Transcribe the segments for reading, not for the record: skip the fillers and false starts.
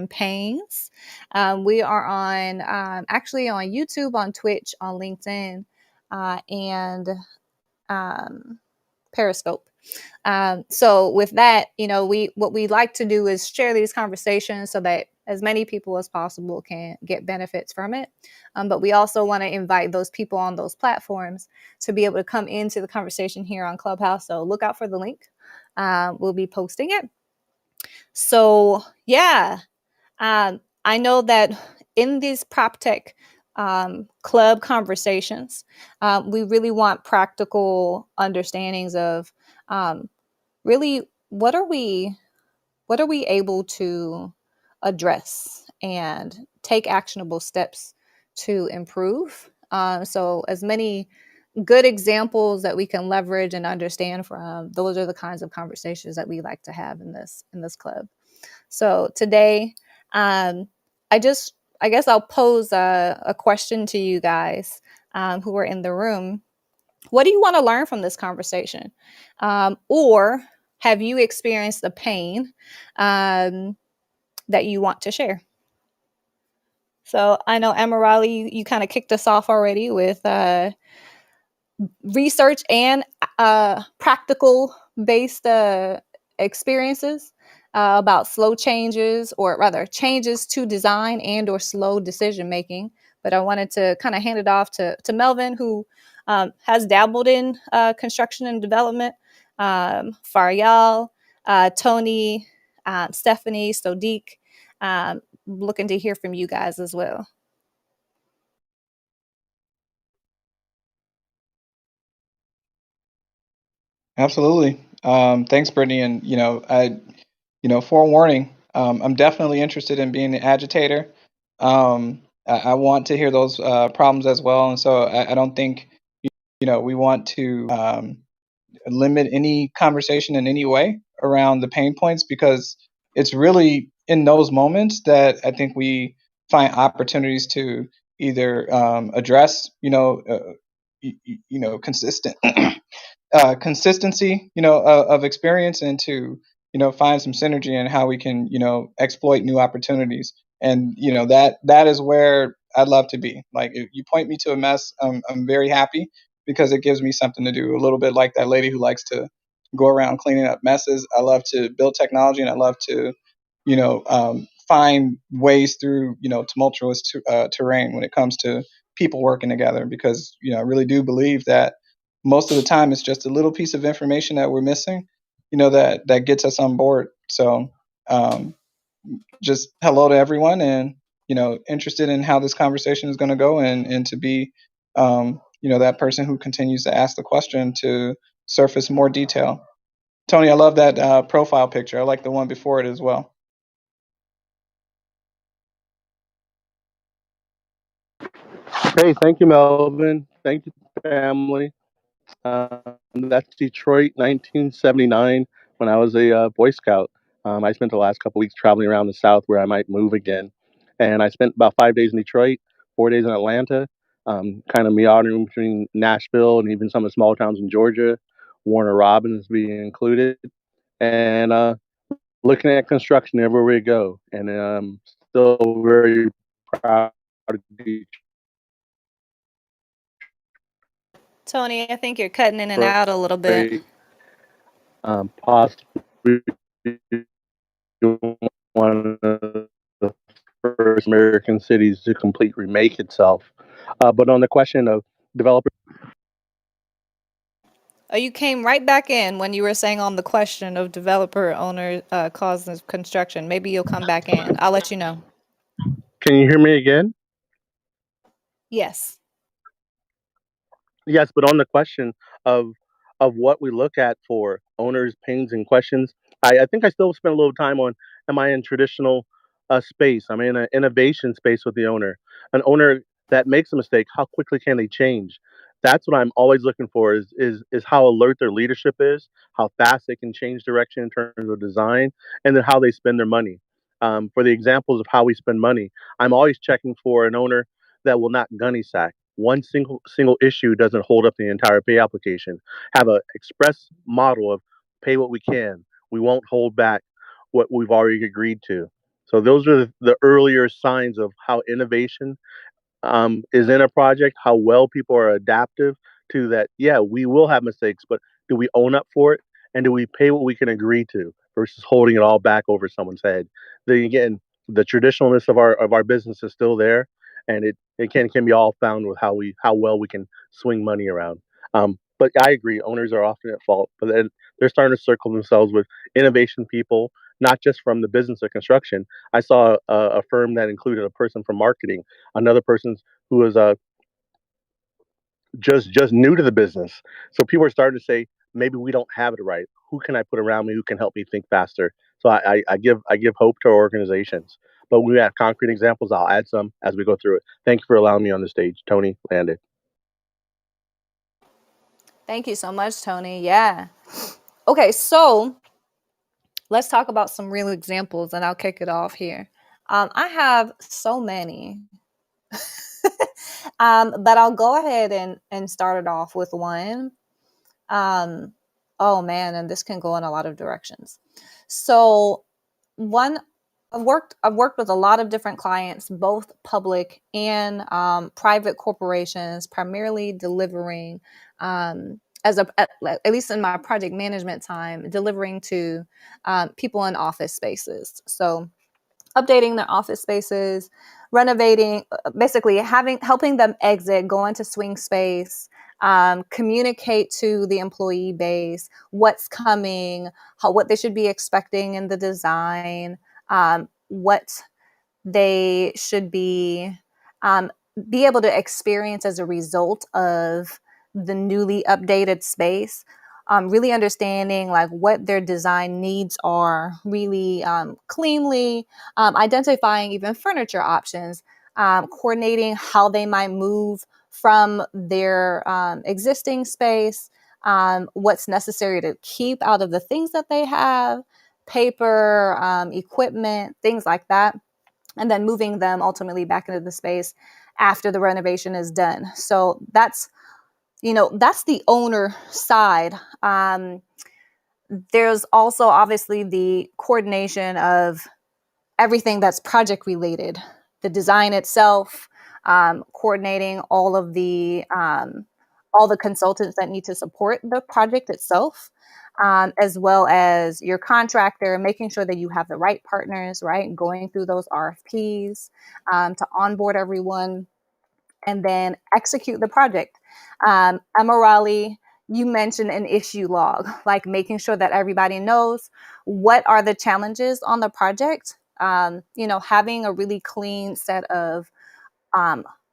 pains. We are on actually on YouTube, on Twitch, on LinkedIn, and um, Periscope. So with that, what we like to do is share these conversations so that as many people as possible can get benefits from it. But we also want to invite those people on those platforms to be able to come into the conversation here on Clubhouse. So look out for the link. We'll be posting it. So yeah, I know that in these prop tech club conversations, we really want practical understandings of really what are we able to address and take actionable steps to improve. So as many good examples that we can leverage and understand from, those are the kinds of conversations that we like to have in this club. So today, um, I guess I'll pose a question to you guys who are in the room. What do you want to learn from this conversation? Or have you experienced the pain that you want to share? So I know, Emirali, you kind of kicked us off already with research and practical based experiences about slow changes, or rather changes to design and or slow decision making. But I wanted to kind of hand it off to Melvin, who has dabbled in construction and development, Faryal, Tony, Stephanie, Sodiq. Looking to hear from you guys as well. Absolutely. Thanks, Brittany. And forewarning, I'm definitely interested in being the agitator. I want to hear those problems as well, and so I don't think we want to limit any conversation in any way around the pain points, because it's really in those moments that I think we find opportunities to either address, consistent consistency, of experience, and to, find some synergy in how we can, exploit new opportunities. And, that is where I'd love to be. Like, if you point me to a mess, I'm very happy, because it gives me something to do. A little bit like that lady who likes to go around cleaning up messes. I love to build technology, and I love to, find ways through, tumultuous terrain when it comes to people working together, because, I really do believe that most of the time it's just a little piece of information that we're missing, that gets us on board. So um, just hello to everyone, and interested in how this conversation is going to go, and to be that person who continues to ask the question to surface more detail. Tony, I love that profile picture. I like the one before it as well. Hey, thank you, Melvin. Thank you, family. That's Detroit, 1979, when I was a Boy Scout. I spent the last couple weeks traveling around the South where I might move again. And I spent about 5 days in Detroit, 4 days in Atlanta, kind of meandering between Nashville and even some of the small towns in Georgia, Warner Robins being included, and looking at construction everywhere we go. And still very proud of Detroit. Tony, I think you're cutting in and out a little bit. Possibly one of the first American cities to complete remake itself. But on the question of developers, Oh, you came right back in when you were saying on the question of developer owner cause of construction. Maybe you'll come back in. I'll let you know. can you hear me again? Yes. Yes, but on the question of what we look at for owners, pains, and questions, I think I still spend a little time on: am I in traditional space? I'm in an innovation space with the owner. An owner that makes a mistake, how quickly can they change? That's what I'm always looking for: is how alert their leadership is, how fast they can change direction in terms of design, and then how they spend their money. For the examples of how we spend money, I'm always checking for an owner that will not gunny sack. One single issue doesn't hold up the entire pay application. Have a express model of pay what we can. We won't hold back what we've already agreed to. So those are the earlier signs of how innovation is in a project, how well people are adaptive to that. Yeah, we will have mistakes, but do we own up for it? And do we pay what we can agree to versus holding it all back over someone's head? Then again, the traditionalness of our business is still there, and it can be all found with how well we can swing money around. But I agree, owners are often at fault, but then they're starting to circle themselves with innovation people, not just from the business of construction. I saw a firm that included a person from marketing, another person who was just new to the business. So people are starting to say, maybe we don't have it right. Who can I put around me who can help me think faster? So I give hope to our organizations. But when we have concrete examples, I'll add some as we go through it. Thank you for allowing me on the stage, Tony Landon. Thank you so much, Tony. Yeah. Okay, so let's talk about some real examples, and I'll kick it off here. I have so many, but I'll go ahead and start it off with one. Oh man, and this can go in a lot of directions. So one, I've worked with a lot of different clients, both public and private corporations, primarily delivering at least in my project management time, delivering to people in office spaces. So updating their office spaces, renovating, basically helping them exit, go into swing space, communicate to the employee base what's coming, what they should be expecting in the design, what they should be able to experience as a result of the newly updated space. Really understanding like what their design needs are, really cleanly, identifying even furniture options, coordinating how they might move from their existing space, what's necessary to keep out of the things that they have, paper, equipment, things like that, and then moving them ultimately back into the space after the renovation is done. So that's the owner side. There's also obviously the coordination of everything that's project related, the design itself, coordinating all the consultants that need to support the project itself, as well as your contractor, making sure that you have the right partners, right? Going through those RFPs to onboard everyone and then execute the project. Emma Raleigh, you mentioned an issue log, like making sure that everybody knows what are the challenges on the project. Having a really clean set of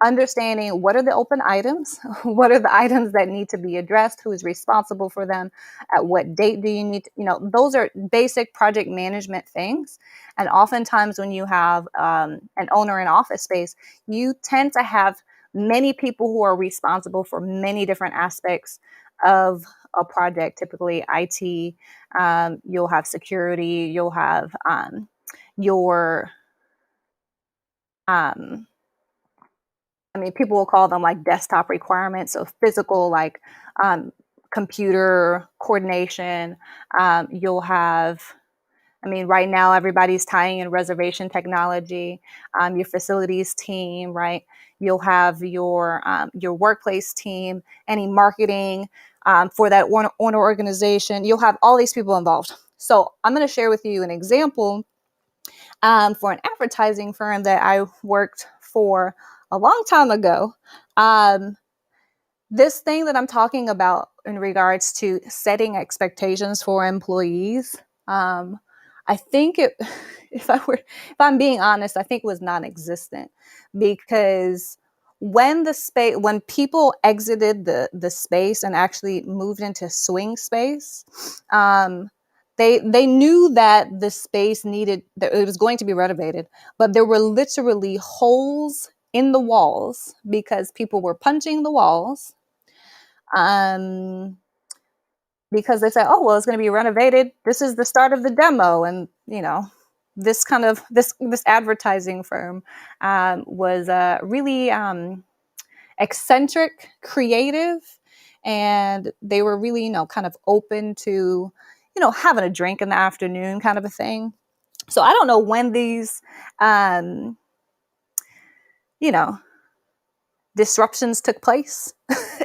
understanding what are the open items, what are the items that need to be addressed, who is responsible for them, at what date do you need those are basic project management things. And oftentimes when you have an owner in office space, you tend to have many people who are responsible for many different aspects of a project, typically IT, you'll have security, you'll have your people will call them like desktop requirements, so physical, like computer coordination. You'll have, right now everybody's tying in reservation technology, your facilities team, right? You'll have your workplace team, any marketing for that owner organization. You'll have all these people involved. So I'm going to share with you an example for an advertising firm that I worked for a long time ago. This thing that I'm talking about in regards to setting expectations for employees, I think if I'm being honest, I think it was non-existent, because when people exited the space and actually moved into swing space, they knew that the space that it was going to be renovated, but there were literally holes in the walls because people were punching the walls, because they said, oh, well, it's going to be renovated. This is the start of the demo. And, this advertising firm was really eccentric, creative, and they were really, kind of open to, having a drink in the afternoon kind of a thing. So I don't know when these, um, you know, disruptions took place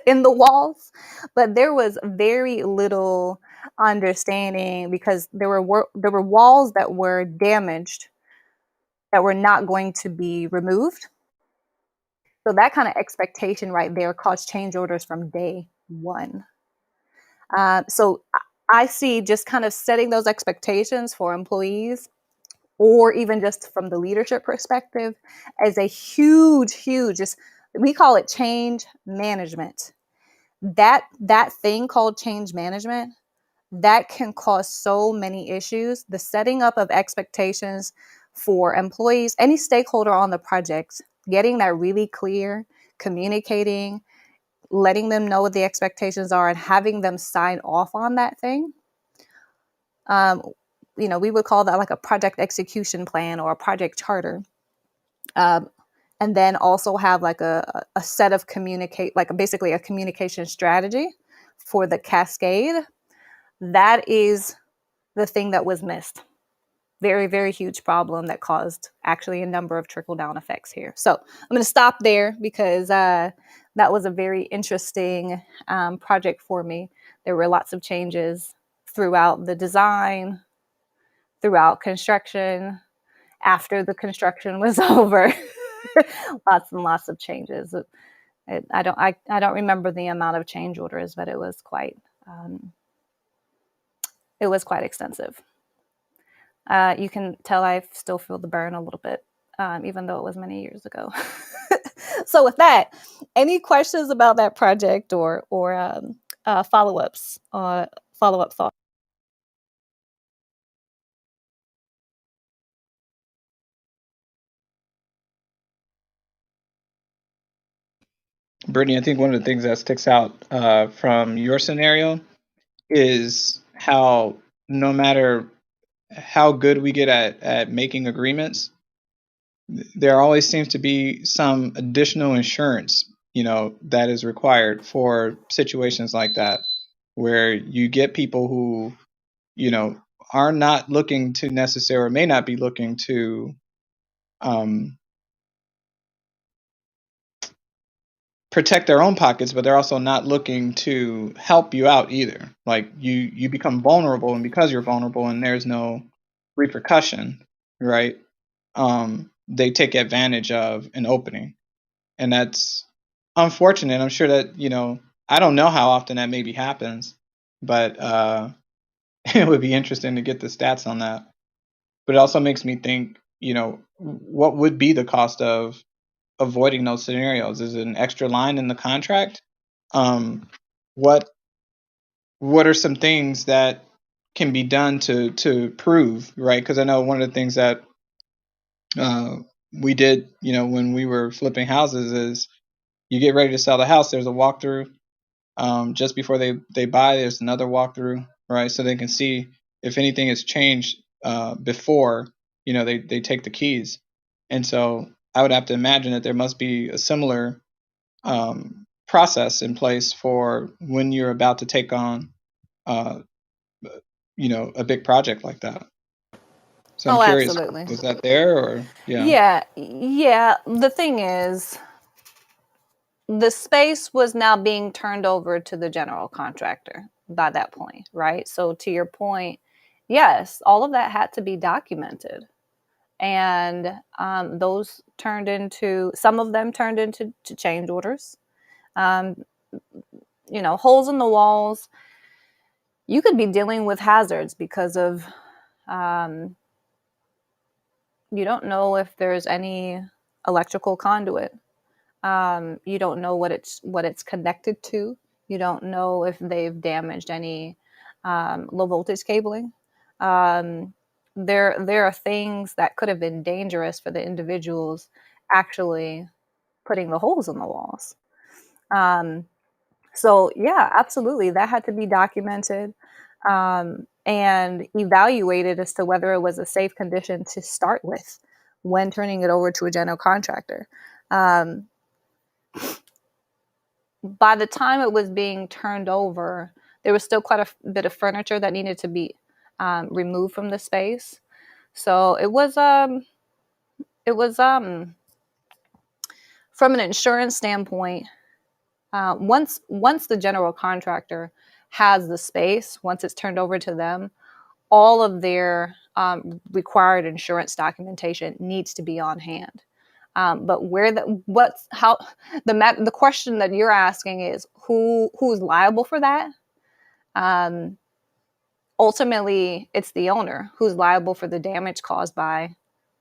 in the walls, but there was very little understanding because there were walls that were damaged that were not going to be removed. So that kind of expectation right there caused change orders from day one. So I see just kind of setting those expectations for employees, or even just from the leadership perspective, as a huge, huge, just we call it change management. That thing called change management, that can cause so many issues. The setting up of expectations for employees, any stakeholder on the project, getting that really clear, communicating, letting them know what the expectations are, and having them sign off on that thing. Um, we would call that like a project execution plan or a project charter. Um, and then also have like a set of like basically a communication strategy for the cascade. That is the thing that was missed. Very, very huge problem that caused actually a number of trickle down effects here. So I'm going to stop there because that was a very interesting project for me. There were lots of changes throughout the design, throughout construction, after the construction was over. Lots and lots of changes. I don't remember the amount of change orders, but it was quite extensive. You can tell I still feel the burn a little bit, even though it was many years ago. So with that, any questions about that project or follow-ups, follow-up thoughts? Brittany, I think one of the things that sticks out from your scenario is how no matter how good we get at making agreements, there always seems to be some additional insurance, that is required for situations like that, where you get people who, you know, are not looking to necessarily, may not be looking to um, protect their own pockets, but they're also not looking to help you out either. Like you become vulnerable, and because you're vulnerable and there's no repercussion, right? They take advantage of an opening, and that's unfortunate. I'm sure that I don't know how often that maybe happens, but it would be interesting to get the stats on that. But it also makes me think, what would be the cost of avoiding those scenarios? Is it an extra line in the contract? Um, what what are some things that can be done to prove, right? Because I know one of the things that uh, we did, when we were flipping houses, is you get ready to sell the house. There's a walkthrough just before they buy. There's another walkthrough, right? So they can see if anything has changed before they take the keys. And so I would have to imagine that there must be a similar process in place for when you're about to take on uh, a big project like that. So I'm Oh, curious, absolutely. was that there or yeah? Yeah, yeah. The thing is, the space was now being turned over to the general contractor by that point, right? So to your point, yes, all of that had to be documented, and those turned into some of them turned into change orders. Um, holes in the walls. You could be dealing with hazards because of um, you don't know if there's any electrical conduit. You don't know what it's connected to. You don't know if they've damaged any low voltage cabling. Um, there are things that could have been dangerous for the individuals actually putting the holes in the walls. Um, so yeah, absolutely, that had to be documented and evaluated as to whether it was a safe condition to start with when turning it over to a general contractor. Um, by the time it was being turned over, there was still quite a bit of furniture that needed to be removed from the space. So it was from an insurance standpoint, once the general contractor has the space, once it's turned over to them, all of their required insurance documentation needs to be on hand. But the question that you're asking is who's liable for that? Um, Ultimately, it's the owner who's liable for the damage caused by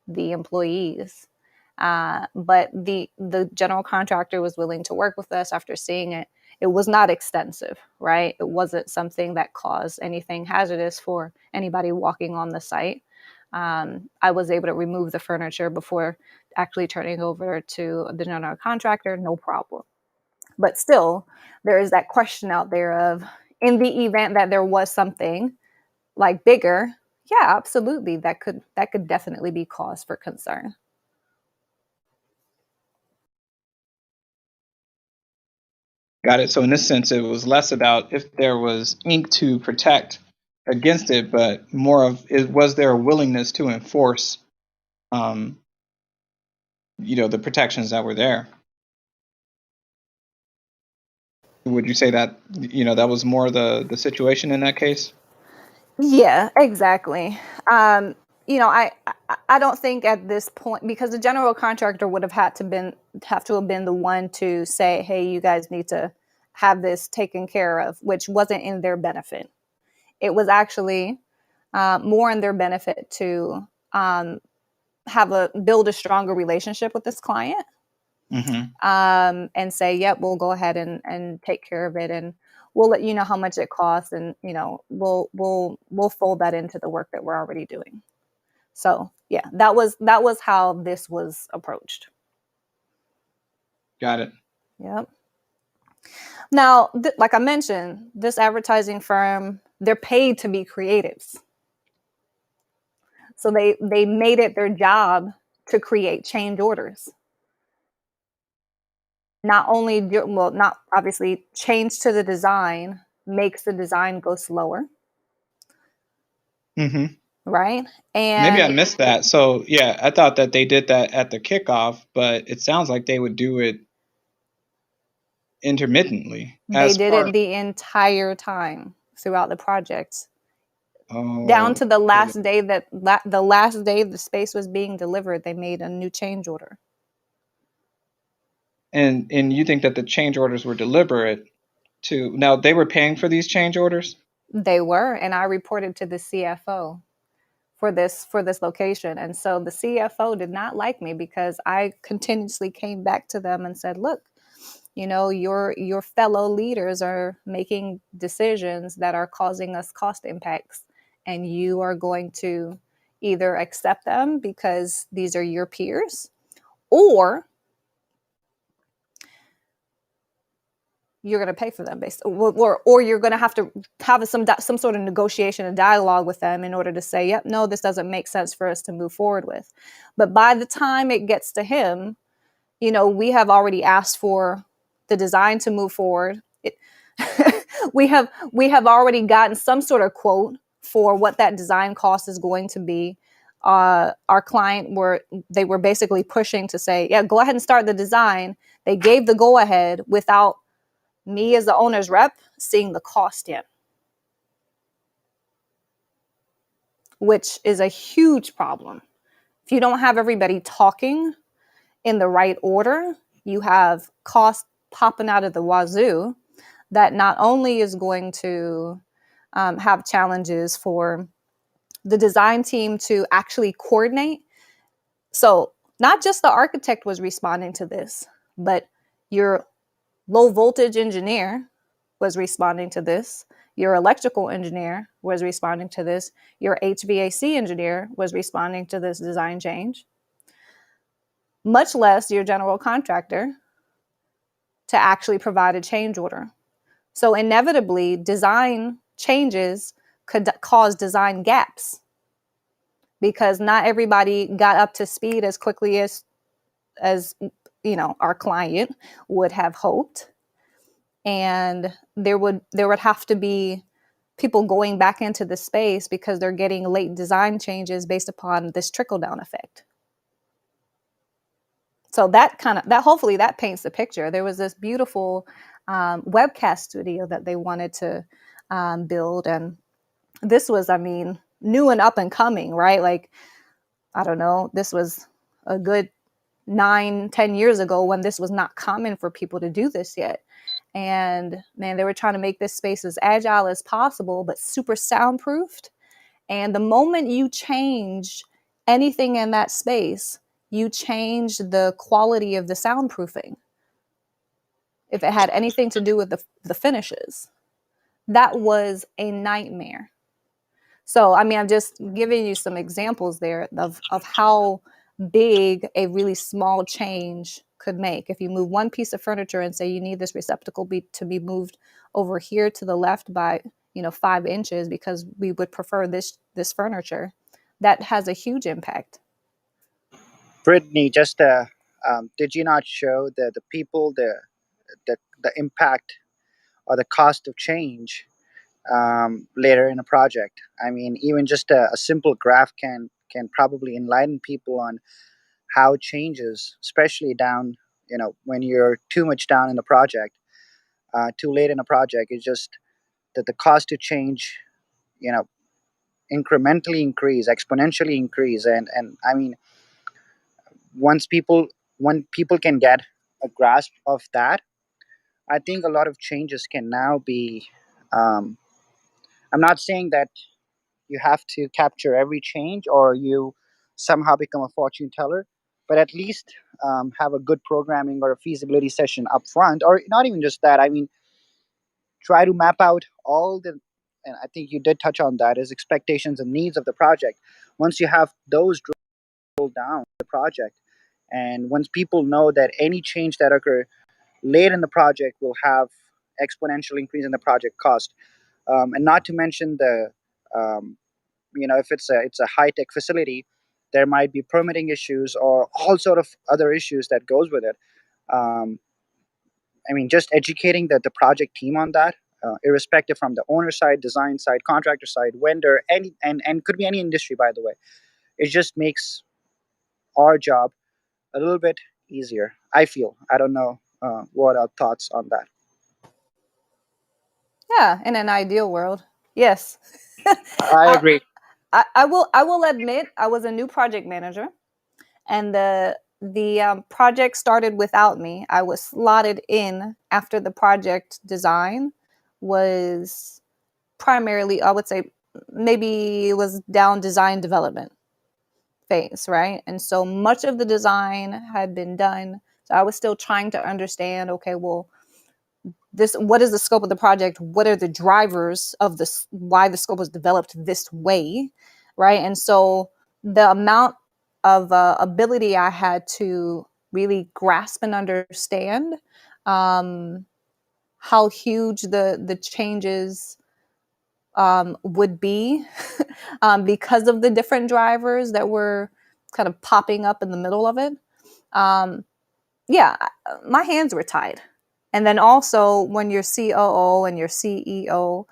the employees. But the general contractor was willing to work with us after seeing it. It was not extensive, right? It wasn't something that caused anything hazardous for anybody walking on the site. I was able to remove the furniture before actually turning over to the general contractor, no problem. But still, there is that question out there of, in the event that there was something like bigger, yeah, absolutely, that could definitely be cause for concern. Got it. So in this sense, it was less about if there was ink to protect against it, but more of was there a willingness to enforce, um, the protections that were there. Would you say that that was more the situation in that case? Yeah, exactly. Um, I don't think at this point, because the general contractor would have to have been the one to say, "Hey, you guys need to have this taken care of," which wasn't in their benefit. It was actually more in their benefit to build a stronger relationship with this client, Mm-hmm. and say, "Yep, we'll go ahead and take care of it, and we'll let you know how much it costs, and we'll fold that into the work that we're already doing." So yeah, that was how this was approached. Got it. Yep. Now, like I mentioned, this advertising firm, they're paid to be creatives, so they made it their job to create change orders. Not obviously, change to the design makes the design go slower, Mm-hmm. right? Maybe I And missed that. So yeah, I thought that they did that at the kickoff, but it sounds like they would do it intermittently they as did it part. the entire time throughout the project, down Oh, to the okay. last day the last day the space was being delivered. They made a new change order. And you think that the change orders were deliberate too? Now they were paying for these change orders. They were, and I reported to the CFO for this location, and so the CFO did not like me because I continuously came back to them and said, "Look, your fellow leaders are making decisions that are causing us cost impacts, and you are going to either accept them because these are your peers, or you're going to pay for them or you're going to have to have some sort of negotiation and dialogue with them in order to say, yep, no, this doesn't make sense for us to move forward with." But by the time it gets to him, we have already asked for the design to move forward. We have already gotten some sort of quote for what that design cost is going to be. Our client were basically pushing to say, yeah, go ahead and start the design. They gave the go ahead without me as the owner's rep seeing the cost yet, which is a huge problem. If you don't have everybody talking in the right order, you have cost popping out of the wazoo that not only is going to have challenges for the design team to actually coordinate. So not just the architect was responding to this, but your low voltage engineer was responding to this. Your electrical engineer was responding to this. Your HVAC engineer was responding to this design change, much less your general contractor to actually provide a change order. So inevitably, design changes could cause design gaps because not everybody got up to speed as quickly as our client would have hoped, and there would have to be people going back into the space because they're getting late design changes based upon this trickle down effect. So that hopefully that paints the picture. There was this beautiful webcast studio that they wanted to build, and this was, I mean, new and up and coming, right? Like, I don't know, this was a good 9-10 years ago when this was not common for people to do this yet. And man, they were trying to make this space as agile as possible, but super soundproofed. And the moment you change anything in that space, you change the quality of the soundproofing. If it had anything to do with the finishes, that was a nightmare. So, I mean, I'm just giving you some examples there of how big a really small change could make. If you move one piece of furniture and say you need this receptacle to be moved over here to the left by 5 inches because we would prefer this furniture, that has a huge impact. Brittany, just did you not show the people the impact or the cost of change later in a project? I mean, even just a simple graph can probably enlighten people on how changes, especially down, when you're too much down in the project, too late in a project. It's just that the cost to change, you know, incrementally increase, exponentially increase, and I mean, once people when people can get a grasp of that, I think a lot of changes can now be. Um, I'm not saying that you have to capture every change or you somehow become a fortune teller, but at least have a good programming or a feasibility session up front, or not even just that. I mean, try to map out all the, and I think you did touch on that, is expectations and needs of the project. Once you have those drilled down the project, and once people know that any change that occur late in the project will have exponential increase in the project cost, and not to mention the um, if it's a high tech facility, there might be permitting issues or all sort of other issues that goes with it. um, I mean, just educating the project team on that, irrespective from the owner side, design side, contractor side, vendor, and could be any industry, by the way. It just makes our job a little bit easier, I feel. I don't know what are thoughts on that. Yeah, in an ideal world, yes. I I, agree. I will admit I was a new project manager, and the project started without me. I was slotted in after the project design was primarily, I would say, maybe it was down design development phase, right? And so much of the design had been done. So I was still trying to understand, okay, well, what is the scope of the project? What are the drivers of this? Why the scope was developed this way, right? And so the amount of ability I had to really grasp and understand um, how huge the changes would be because of the different drivers that were kind of popping up in the middle of it. Um, yeah, my hands were tied. And then also when your COO and your CEO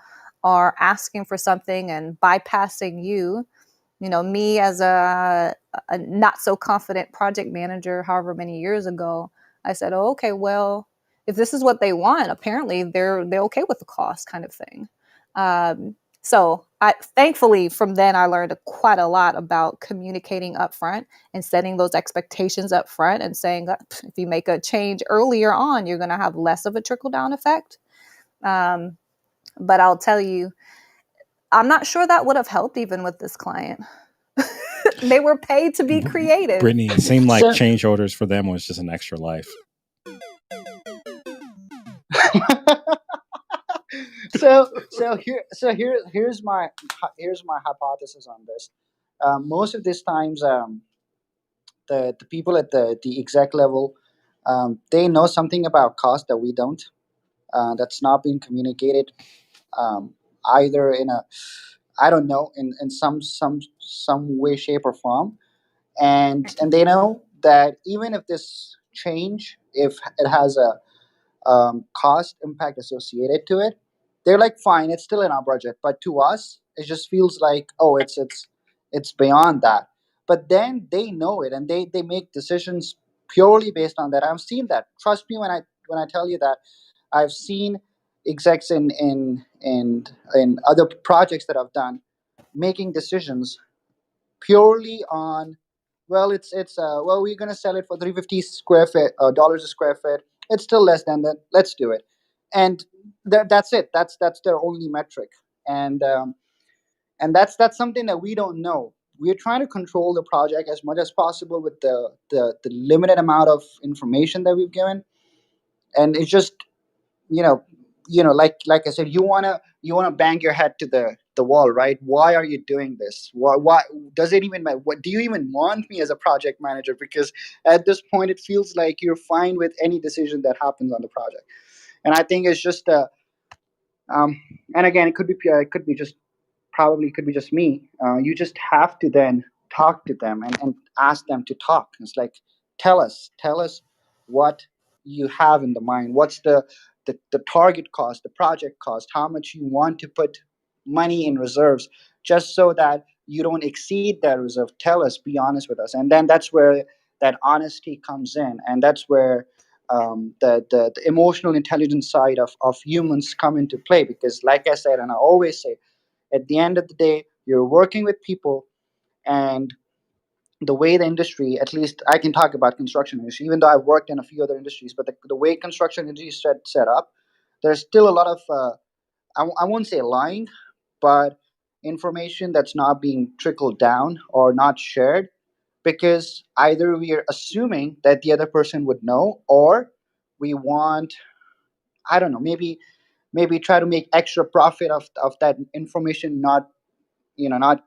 are asking for something and bypassing you, me as a not so confident project manager, however many years ago, I said, oh, okay, well, if this is what they want, apparently they're okay with the cost kind of thing. So I thankfully from then I learned quite a lot about communicating upfront and setting those expectations up front and saying if you make a change earlier on, you're going to have less of a trickle down effect. But I'll tell you, I'm not sure that would have helped even with this client. They were paid to be creative. Brittany, it seemed like So, change orders for them was just an extra life. here's my hypothesis on this. Most of these times, the people at the exec level, they know something about cost that we don't. That's not being communicated, either in a, I don't know, in some way, shape, or form. And they know that even if this change, if it has a cost impact associated to it, they're like, fine, it's still in our budget. But to us, it just feels like, oh, it's beyond that. But then they know it, and they make decisions purely based on that. I've seen that. Trust me when I tell you that I've seen execs in other projects that I've done making decisions purely on, well, it's well, we're going to sell it for 350 square feet dollars a square foot. It's still less than that, let's do it. And that's it. That's their only metric. And that's something that we don't know. We're trying to control the project as much as possible with the limited amount of information that we've given. And it's just, you know like I said, you want to bang your head to the wall, right? Why are you doing this? Why does it even matter? What do you even want me as a project manager? Because at this point it feels like you're fine with any decision that happens on the project. And I think it's just um and again, it could be just, probably could be just me. You just have to then talk to them and ask them to talk. It's like, tell us what you have in the mind. What's the target cost, the project cost, how much you want to put money in reserves, just so that you don't exceed that reserve. Tell us, be honest with us. And then that's where that honesty comes in. And that's where the emotional intelligence side of humans come into play. Because like I said, and I always say, at the end of the day, you're working with people. And the way the industry, at least I can talk about construction industry, even though I've worked in a few other industries, but the way construction industry is set up, there's still a lot of, I won't say lying, but information that's not being trickled down or not shared, because either we are assuming that the other person would know, or we want, I don't know, maybe try to make extra profit of that information, not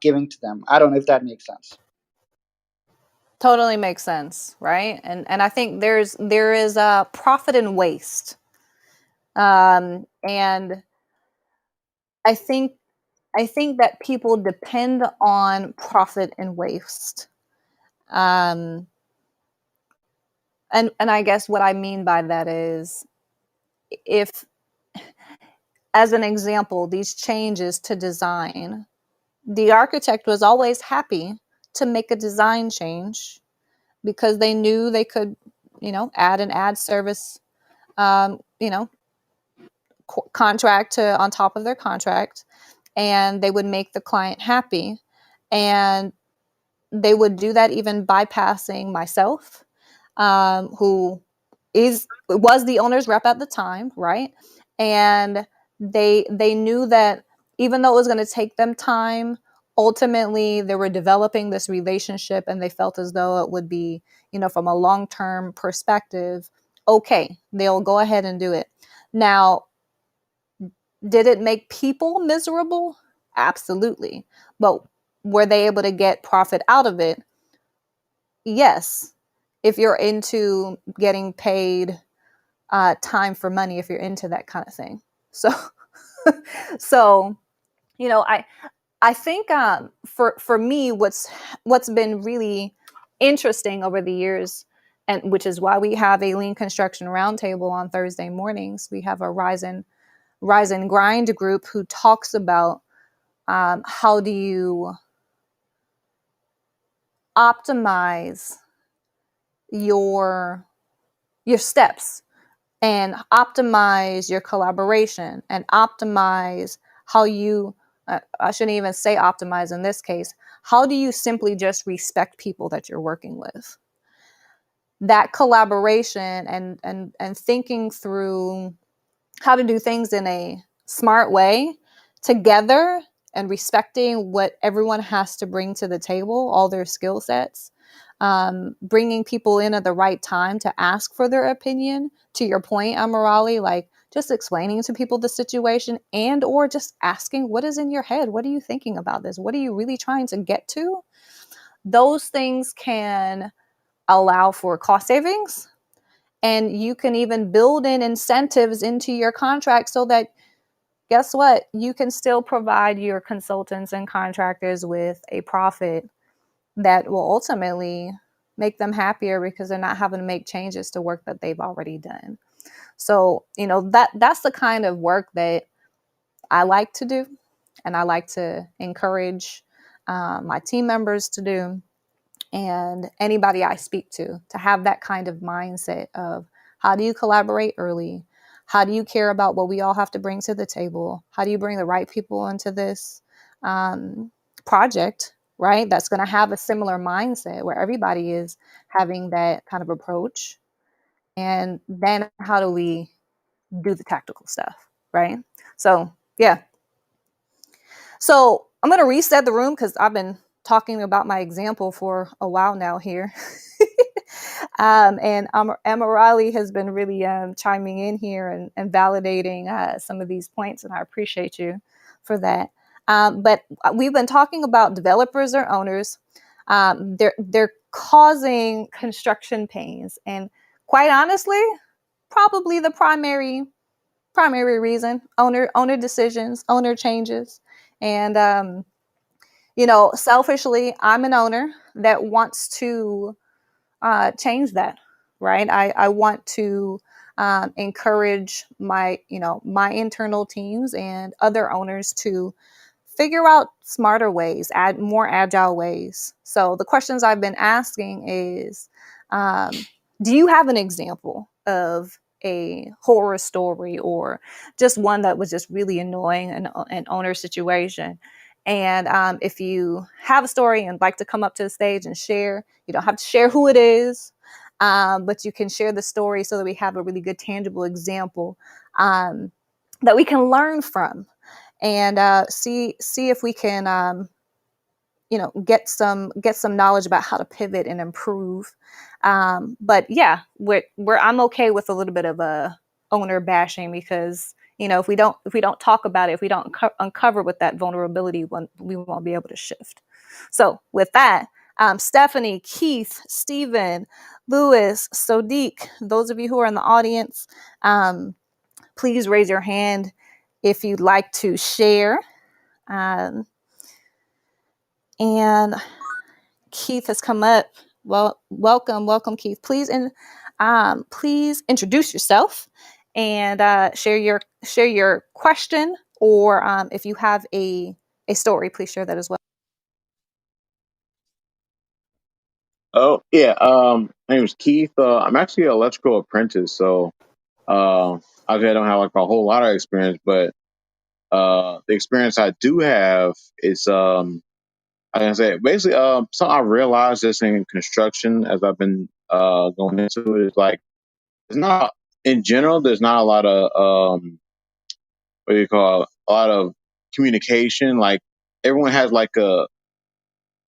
giving to them. I don't know if that makes sense. Totally makes sense, right? And I think there is a profit and waste. And I think I think that people depend on profit and waste. Um, and I guess what I mean by that is, if, as an example, these changes to design, the architect was always happy to make a design change because they knew they could, add an ad service, um, you know, contract to on top of their contract, and they would make the client happy. And they would do that even bypassing myself, who was the owner's rep at the time, right? And they knew that even though it was going to take them time, ultimately they were developing this relationship, and they felt as though it would be, from a long-term perspective, okay, they'll go ahead and do it. Now, did it make people miserable? Absolutely. But were they able to get profit out of it? Yes. If you're into getting paid time for money, if you're into that kind of thing. So, so I think for me, what's been really interesting over the years, and which is why we have a lean construction roundtable on Thursday mornings. We have a rise and grind group who talks about how do you optimize your steps, and optimize your collaboration, and optimize how you I shouldn't even say optimize in this case. How do you simply just respect people that you're working with? That collaboration and thinking through how to do things in a smart way together, and respecting what everyone has to bring to the table, all their skill sets, bringing people in at the right time to ask for their opinion. To your point, Amirali, like just explaining to people the situation, and or just asking, what is in your head? What are you thinking about this? What are you really trying to get to? Those things can allow for cost savings, and you can even build in incentives into your contract so that, guess what, you can still provide your consultants and contractors with a profit that will ultimately make them happier, because they're not having to make changes to work that they've already done. So, that's the kind of work that I like to do, and I like to encourage my team members to do, and anybody I speak to have that kind of mindset of how do you collaborate early? How do you care about what we all have to bring to the table? How do you bring the right people into this project, right? That's going to have a similar mindset where everybody is having that kind of approach. And then how do we do the tactical stuff, right? So, yeah. So I'm going to reset the room because I've been talking about my example for a while now here. And Emma Riley has been really chiming in here and validating some of these points, and I appreciate you for that. But we've been talking about developers or owners. They're causing construction pains, and quite honestly, probably the primary reason: owner decisions, owner changes, and selfishly, I'm an owner that wants to change that, right? I want to encourage my internal teams and other owners to figure out smarter ways, add more agile ways. So the questions I've been asking is, do you have an example of a horror story or just one that was just really annoying, an owner situation? And if you have a story and like to come up to the stage and share, you don't have to share who it is, but you can share the story so that we have a really good tangible example that we can learn from, and see if we can get some knowledge about how to pivot and improve. But yeah, I'm okay with a little bit of a owner bashing, because if we don't talk about it, if we don't uncover with that vulnerability, we won't be able to shift. So with that, Stephanie, Keith, Stephen, Lewis, Sodiq, those of you who are in the audience, please raise your hand if you'd like to share. And Keith has come up. Well, welcome, Keith. Please introduce yourself and share your question, or if you have a story, please share that as well. Oh yeah, my name is Keith. I'm actually an electrical apprentice, so obviously I don't have like a whole lot of experience, but the experience I do have is I can say basically something I realized just in construction as I've been going into it is like it's not in general. There's not a lot of what do you call it? A lot of communication. Like everyone has like a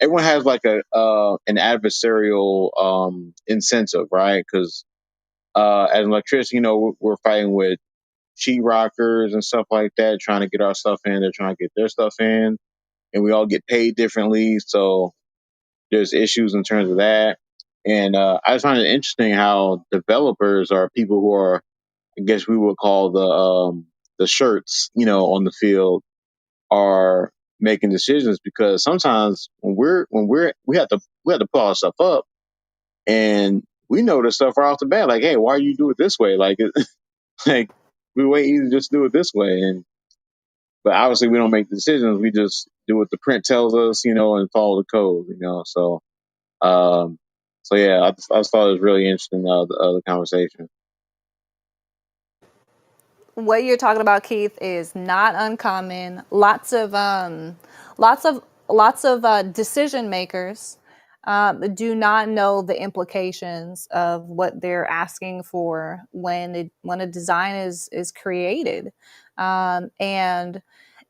an adversarial incentive, right? Because as an electrician, we're fighting with sheetrockers and stuff like that, trying to get our stuff in. They're trying to get their stuff in, and we all get paid differently. So there's issues in terms of that. And I just find it interesting how developers are people who are, I guess we would call the shirts, on the field, are making decisions, because sometimes we have to put our stuff up, and we know the stuff right off the bat, like, hey, why you do it this way? Like, like we way easy to just do it this way, but obviously we don't make decisions. We just do what the print tells us, and follow the code, So, um, so yeah, I just thought it was really interesting the conversation. What you're talking about, Keith, is not uncommon. Lots of decision makers do not know the implications of what they're asking for when a design is created, and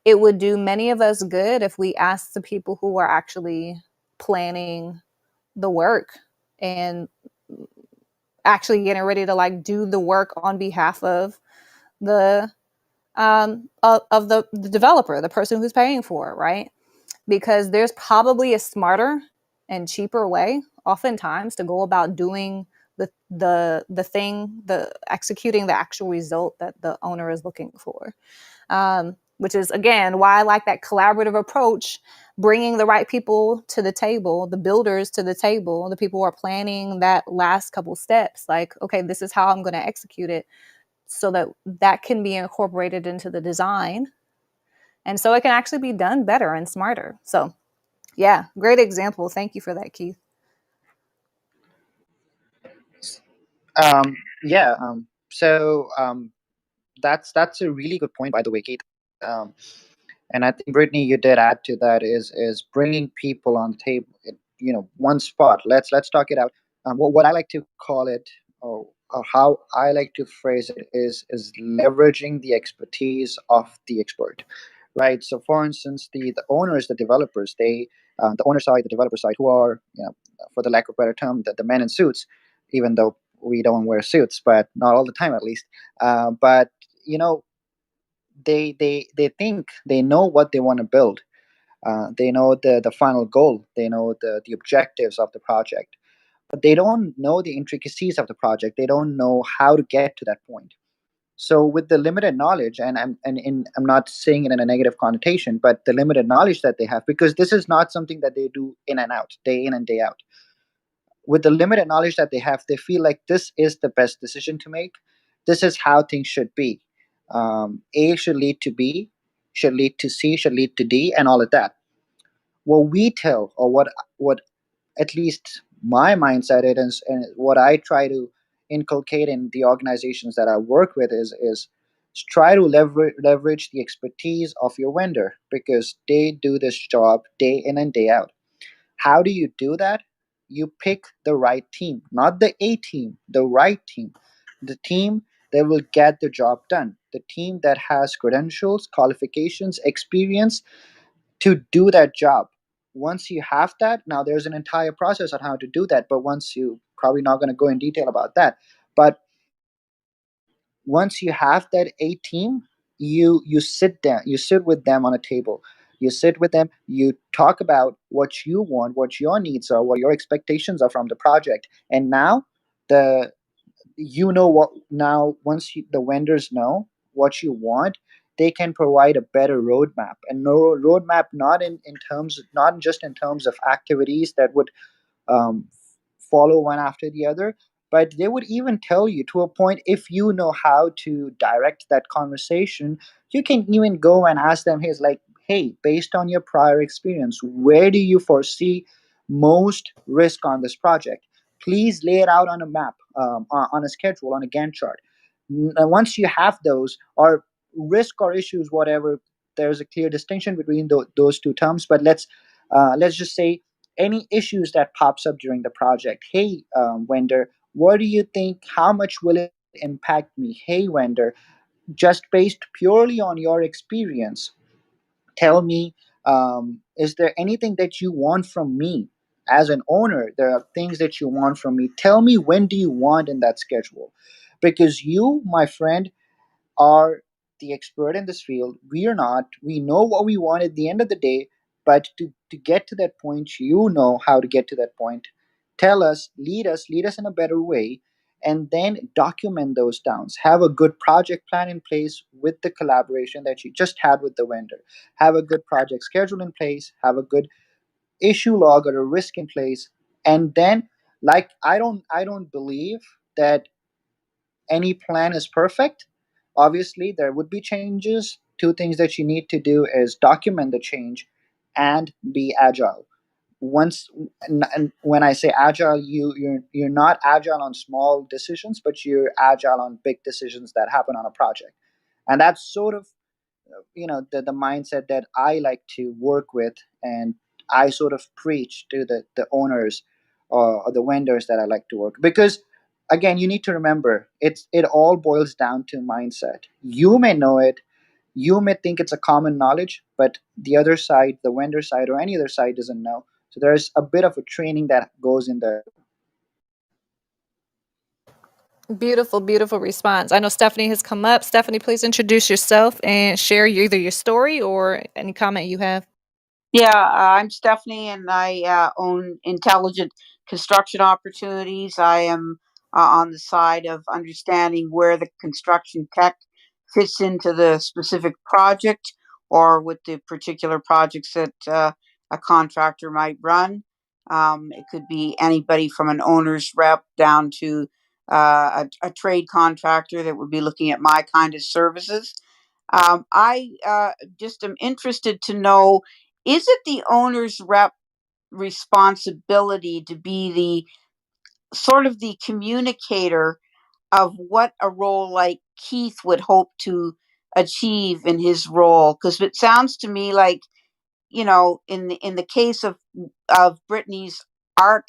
it would do many of us good if we asked the people who are actually planning the work and actually getting ready to like do the work on behalf of the of the developer, the person who's paying for it, right? Because there's probably a smarter and cheaper way, oftentimes, to go about doing the thing, the executing the actual result that the owner is looking for. Which is, again, why I like that collaborative approach, bringing the right people to the table, the builders to the table, the people who are planning that last couple steps. Like, okay, this is how I'm going to execute it, so that can be incorporated into the design. And so it can actually be done better and smarter. So, yeah, great example. Thank you for that, Keith. Yeah. That's a really good point, by the way, Keith. Um, and I think, Brittany, you did add to that is bringing people on the table, one spot. Let's talk it out. What I like to call it, or how I like to phrase it, is leveraging the expertise of the expert, right? So, for instance, the owners, the developers, the owner side, the developer side, who are, for the lack of a better term, the men in suits, even though we don't wear suits, but not all the time, at least. But you know they think they know what they want to build. They know the final goal. They know the objectives of the project, but they don't know the intricacies of the project. They don't know how to get to that point. So with the limited knowledge, and I'm not saying it in a negative connotation, but the limited knowledge that they have, because this is not something that they do in and out, day in and day out. With the limited knowledge that they have, they feel like this is the best decision to make. This is how things should be. A should lead to B, should lead to C, should lead to D, and all of that. What we tell, or what at least my mindset is, and what I try to inculcate in the organizations that I work with is try to leverage the expertise of your vendor, because they do this job day in and day out. How do you do that? You pick the right team, not the A team, the right team. The team that will get the job done. The team that has credentials, qualifications, experience to do that job. Once you have that, now there's an entire process on how to do that, but once you probably not going to go in detail about that. But once you have that A team, you sit down, you sit with them on a table, you sit with them, you talk about what you want, what your needs are, what your expectations are from the project, and now the what now once the vendors know what you want, they can provide a better roadmap, and no roadmap, not in terms, not just in terms of activities that would um, follow one after the other, but they would even tell you, to a point, if you know how to direct that conversation, you can even go and ask them, hey, like, hey, based on your prior experience, where do you foresee most risk on this project? Please lay it out on a map, on a schedule, on a Gantt chart. And once you have those, or risk or issues, whatever, there's a clear distinction between those two terms. But let's just say any issues that pops up during the project. Hey, vendor, what do you think? How much will it impact me? Hey, vendor, just based purely on your experience, tell me, is there anything that you want from me as an owner? There are things that you want from me. Tell me, when do you want in that schedule? Because you, my friend, are the expert in this field. We are not. We know what we want at the end of the day, but to get to that point, you know how to get to that point. Tell us, lead us in a better way, and then document those downs. Have a good project plan in place with the collaboration that you just had with the vendor. Have a good project schedule in place. Have a good issue log or a risk in place, and then, like, I don't believe that any plan is perfect. Obviously, there would be changes. Two things that you need to do is document the change and be agile. Once and when I say agile, you're not agile on small decisions, but you're agile on big decisions that happen on a project. And that's sort of the mindset that I like to work with, and I sort of preach to the owners, or the vendors that I like to work, because again, you need to remember, it all boils down to mindset. You may know it, you may think it's a common knowledge, but the other side, the vendor side, or any other side, doesn't know. So there's a bit of a training that goes in there. Beautiful, beautiful response. I know Stephanie has come up. Stephanie, please introduce yourself and share either your story or any comment you have. Yeah, I'm Stephanie, and I own Intelligent Construction Opportunities. I am on the side of understanding where the construction tech fits into the specific project, or with the particular projects that a contractor might run. It could be anybody from an owner's rep down to a trade contractor that would be looking at my kind of services. I just am interested to know, is it the owner's rep responsibility to be the sort of the communicator of what a role like Keith would hope to achieve in his role? Because it sounds to me like, in the case of Brittanie's arc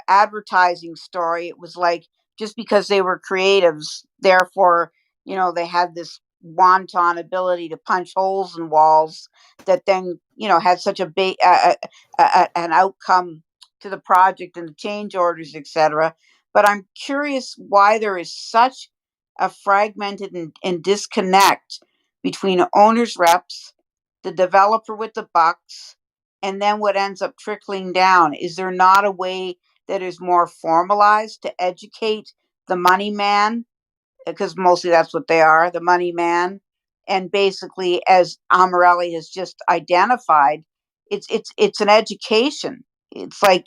advertising story, it was like, just because they were creatives, therefore, they had this wanton ability to punch holes in walls that then, had such a big an outcome to the project and the change orders, etc. But I'm curious why there is such a fragmented and disconnect between owners reps, the developer with the bucks, and then what ends up trickling down. Is there not a way that is more formalized to educate the money man? Because mostly that's what they are, the money man. And basically, as Amarelli has just identified, it's an education. It's like,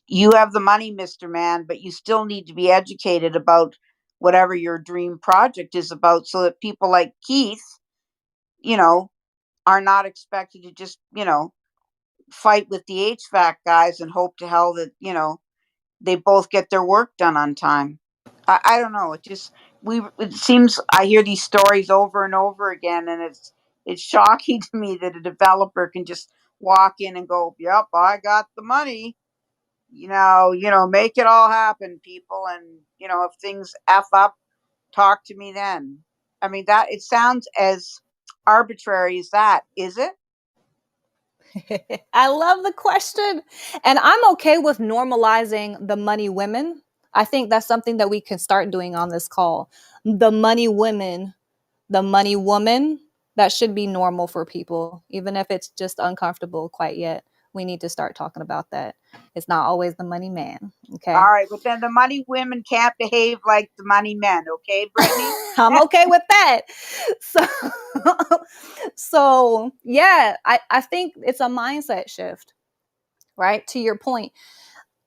you have the money, Mr. Man, but you still need to be educated about whatever your dream project is about, so that people like Keith, you know, are not expected to just, fight with the HVAC guys and hope to hell that, they both get their work done on time. I don't know. It seems I hear these stories over and over again, and it's shocking to me that a developer can just walk in and go, "Yep, I got the money. Make it all happen, people. And if things f up, talk to me then." I mean, that it sounds as arbitrary as that. Is it? I love the question. And I'm okay with normalizing the money women. I think that's something that we can start doing on this call. The money women, the money woman, that should be normal for people, even if it's just uncomfortable quite yet. We need to start talking about that. It's not always the money man. Okay. All right, but then the money women can't behave like the money men, okay, Brittanie? I'm okay with that. So, so yeah, I think it's a mindset shift, right? To your point.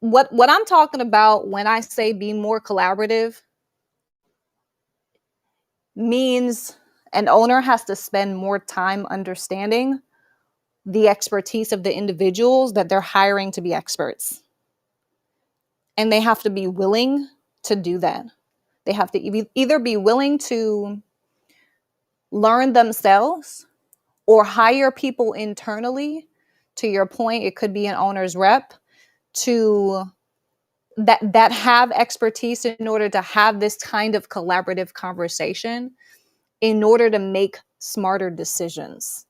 What I'm talking about when I say be more collaborative means an owner has to spend more time understanding the expertise of the individuals that they're hiring to be experts. And they have to be willing to do that. They have to either be willing to learn themselves or hire people internally. To your point, it could be an owner's rep to that have expertise in order to have this kind of collaborative conversation, in order to make smarter decisions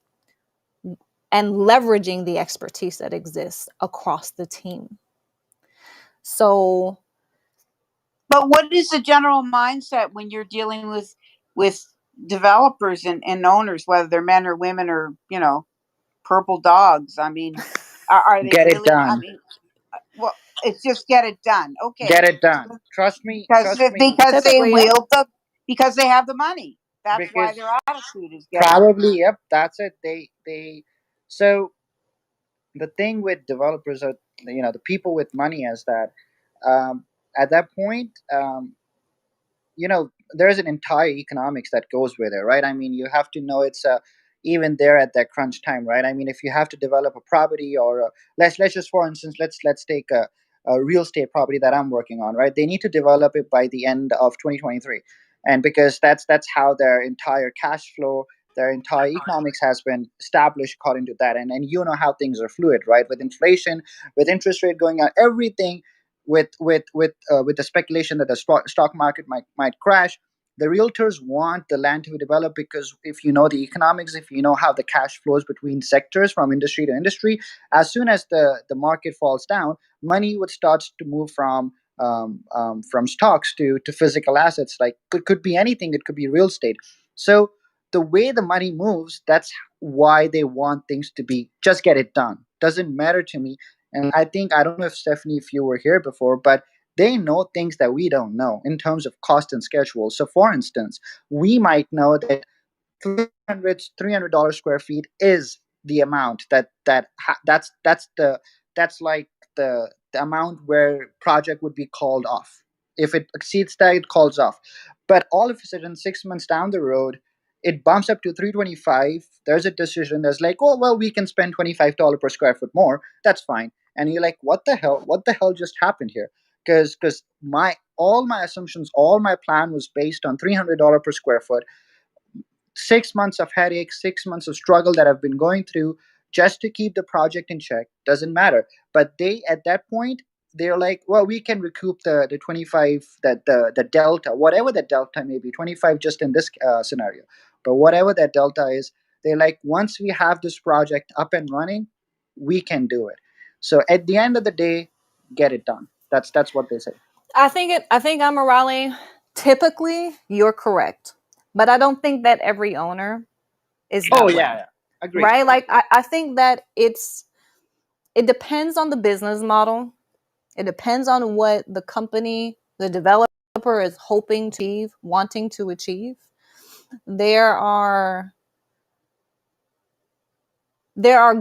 and leveraging the expertise that exists across the team. So, but what is the general mindset when you're dealing with developers and owners, whether they're men or women or purple dogs? I mean, are they Get it really? I done. mean, well, it's just get it done. Okay, Get it done. Trust me. because Trust me. because they typically, yeah. wield because they have the money. That's why Because their attitude is get it. probably, yep, that's it. They. So the thing with developers are, the people with money is that, at that point, there's an entire economics that goes with it, right? I mean, you have to know it's even there at that crunch time, right? I mean, if you have to develop a property, or let's just, for instance, let's take a real estate property that I'm working on, right? They need to develop it by the end of 2023, and because that's how their entire cash flow, their entire economics has been established according to that. And you know how things are fluid, right? With inflation, with interest rate going up, everything, with the speculation that the stock market might crash. The realtors want the land to be developed, because if you know the economics, if you know how the cash flows between sectors from industry to industry, as soon as the market falls down, money would start to move from stocks to physical assets. Like, could be anything. It could be real estate. So the way the money moves, that's why they want things to be just get it done. Doesn't matter to me. And I don't know if Stephanie, if you were here before, but they know things that we don't know in terms of cost and schedule. So, for instance, we might know that $300 square feet is the amount that's like the amount where project would be called off. If it exceeds that, it calls off. But all of a sudden, 6 months down the road, it bumps up to 325. There's a decision that's like, oh well, we can spend $25 per square foot more. That's fine. And you're like, what the hell? What the hell just happened here? Because my all my assumptions, all my plan was based on $300 per square foot. 6 months of headache, 6 months of struggle that I've been going through just to keep the project in check. Doesn't matter. But they, at that point, they're like, well, we can recoup the 25, that the delta, whatever that delta may be, 25 just in this scenario. But whatever that delta is, they're like, once we have this project up and running, we can do it. So at the end of the day, get it done. That's what they say. I think Amirali, typically you're correct, but I don't think that every owner is that Oh way. yeah, agree. Right? Like I think that it depends on the business model. It depends on what the company, the developer is hoping to achieve, wanting to achieve. There are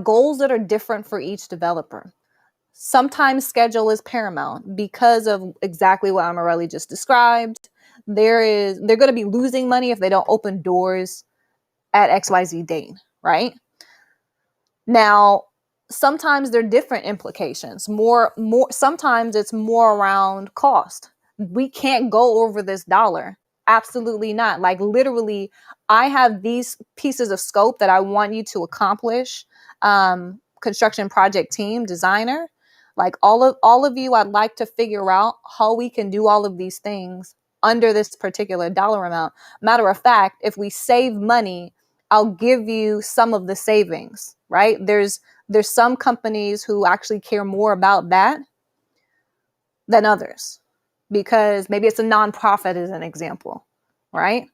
goals that are different for each developer. Sometimes schedule is paramount because of exactly what Amirali just described. They're going to be losing money if they don't open doors at XYZ date, right? Now, sometimes there are different implications. Sometimes it's more around cost. We can't go over this dollar. Absolutely not. Like literally, I have these pieces of scope that I want you to accomplish. Construction project team, designer, like all of you, I'd like to figure out how we can do all of these things under this particular dollar amount. Matter of fact, if we save money, I'll give you some of the savings, right? There's some companies who actually care more about that than others because maybe it's a nonprofit as an example, right?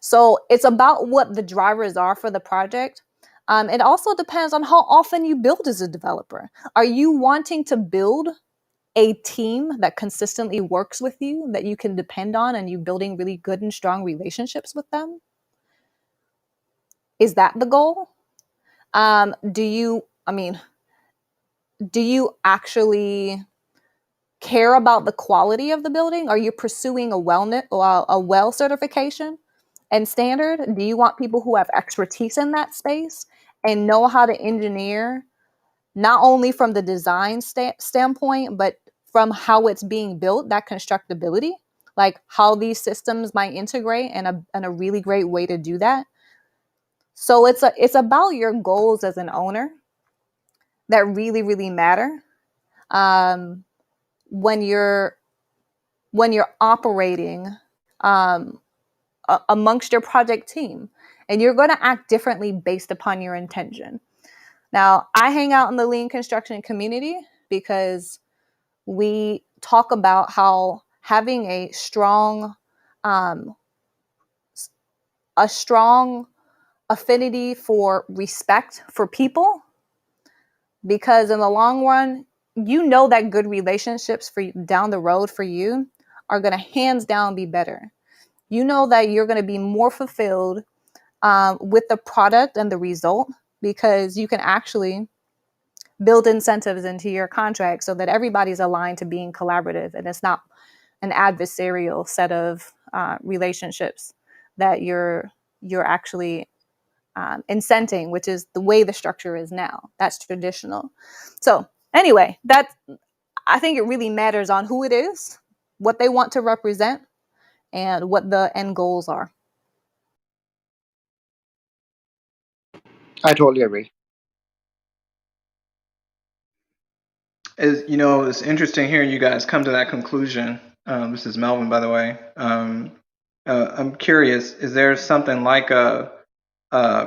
So it's about what the drivers are for the project. It also depends on how often you build as a developer. Are you wanting to build a team that consistently works with you, that you can depend on, and you building really good and strong relationships with them? Is that the goal? Do you actually care about the quality of the building? Are you pursuing a well certification and standard? Do you want people who have expertise in that space and know how to engineer, not only from the design standpoint, but from how it's being built, that constructability, like how these systems might integrate and a really great way to do that? So it's about your goals as an owner that really, really matter when you're operating amongst your project team, and you're going to act differently based upon your intention. Now, I hang out in the lean construction community because we talk about how having a strong affinity for respect for people, because in the long run, you know that good relationships for down the road for you are going to hands down be better. You know that you're going to be more fulfilled with the product and the result, because you can actually build incentives into your contract so that everybody's aligned to being collaborative, and it's not an adversarial set of relationships that you're actually incenting, which is the way the structure is now. That's traditional. So anyway, I think it really matters on who it is, what they want to represent, and what the end goals are. I totally agree. It's interesting hearing you guys come to that conclusion. This is Melvin, by the way. I'm curious, is there something like a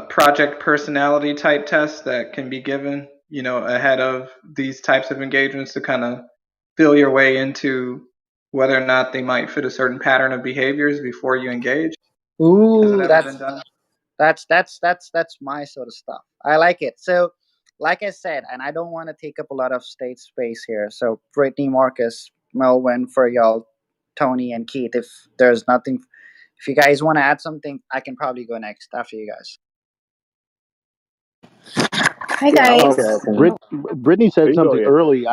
project personality type test that can be given, ahead of these types of engagements to kind of feel your way into whether or not they might fit a certain pattern of behaviors before you engage? Has it Ooh, ever been done? that's my sort of stuff. I like it. So, like I said, and I don't want to take up a lot of state space here. So, Brittany, Marcus, Melvin, for y'all, Tony, and Keith. If there's nothing, if you guys want to add something, I can probably go next after you guys. Hi Yeah, guys. Brittany said You go something ahead. early.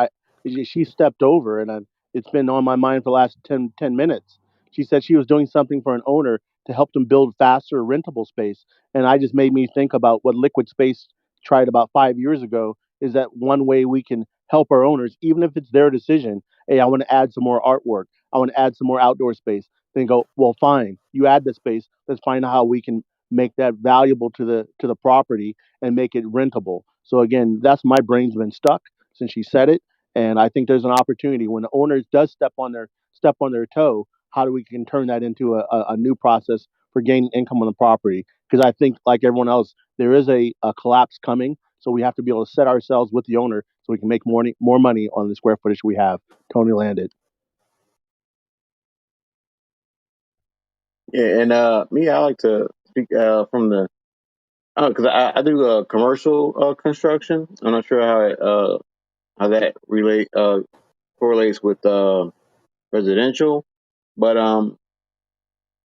She stepped over, and it's been on my mind for the last 10 minutes. She said she was doing something for an owner to help them build faster rentable space. And I just made me think about what Liquid Space tried about 5 years ago. Is that one way we can help our owners, even if it's their decision? Hey, I want to add some more artwork. I want to add some more outdoor space. Then go, well, fine. You add the space. Let's find out how we can make that valuable to the property and make it rentable. So again, that's my brain's been stuck since she said it, and I think there's an opportunity when the owner does step on their toe. How do we can turn that into a new process for gaining income on the property? Because I think, like everyone else, there is a collapse coming. So we have to be able to set ourselves with the owner so we can make more money on the square footage we have. Tony landed. Yeah, and me, I like to speak from the because I do commercial construction. I'm not sure how that relate correlates with residential, but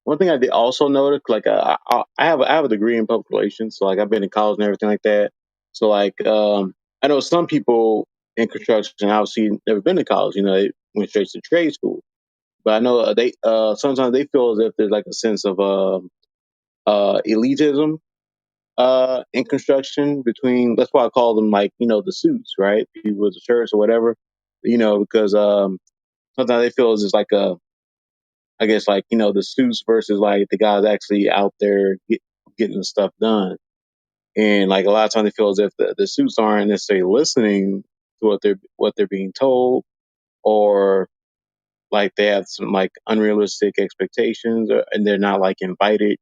one thing I did also notice, like I have a degree in public relations, so like I've been in college and everything like that. So like I know some people in construction obviously never been to college. You know, they went straight to trade school. But I know they sometimes they feel as if there's like a sense of elitism in construction between, that's why I call them, like, you know, the suits, right? People with the shirts or whatever, you know, because sometimes they feel as it's like I guess, like, you know, the suits versus like the guys actually out there getting the stuff done. And like a lot of times they feel as if the suits aren't necessarily listening to what they're being told, or like they have some like unrealistic expectations, and they're not like invited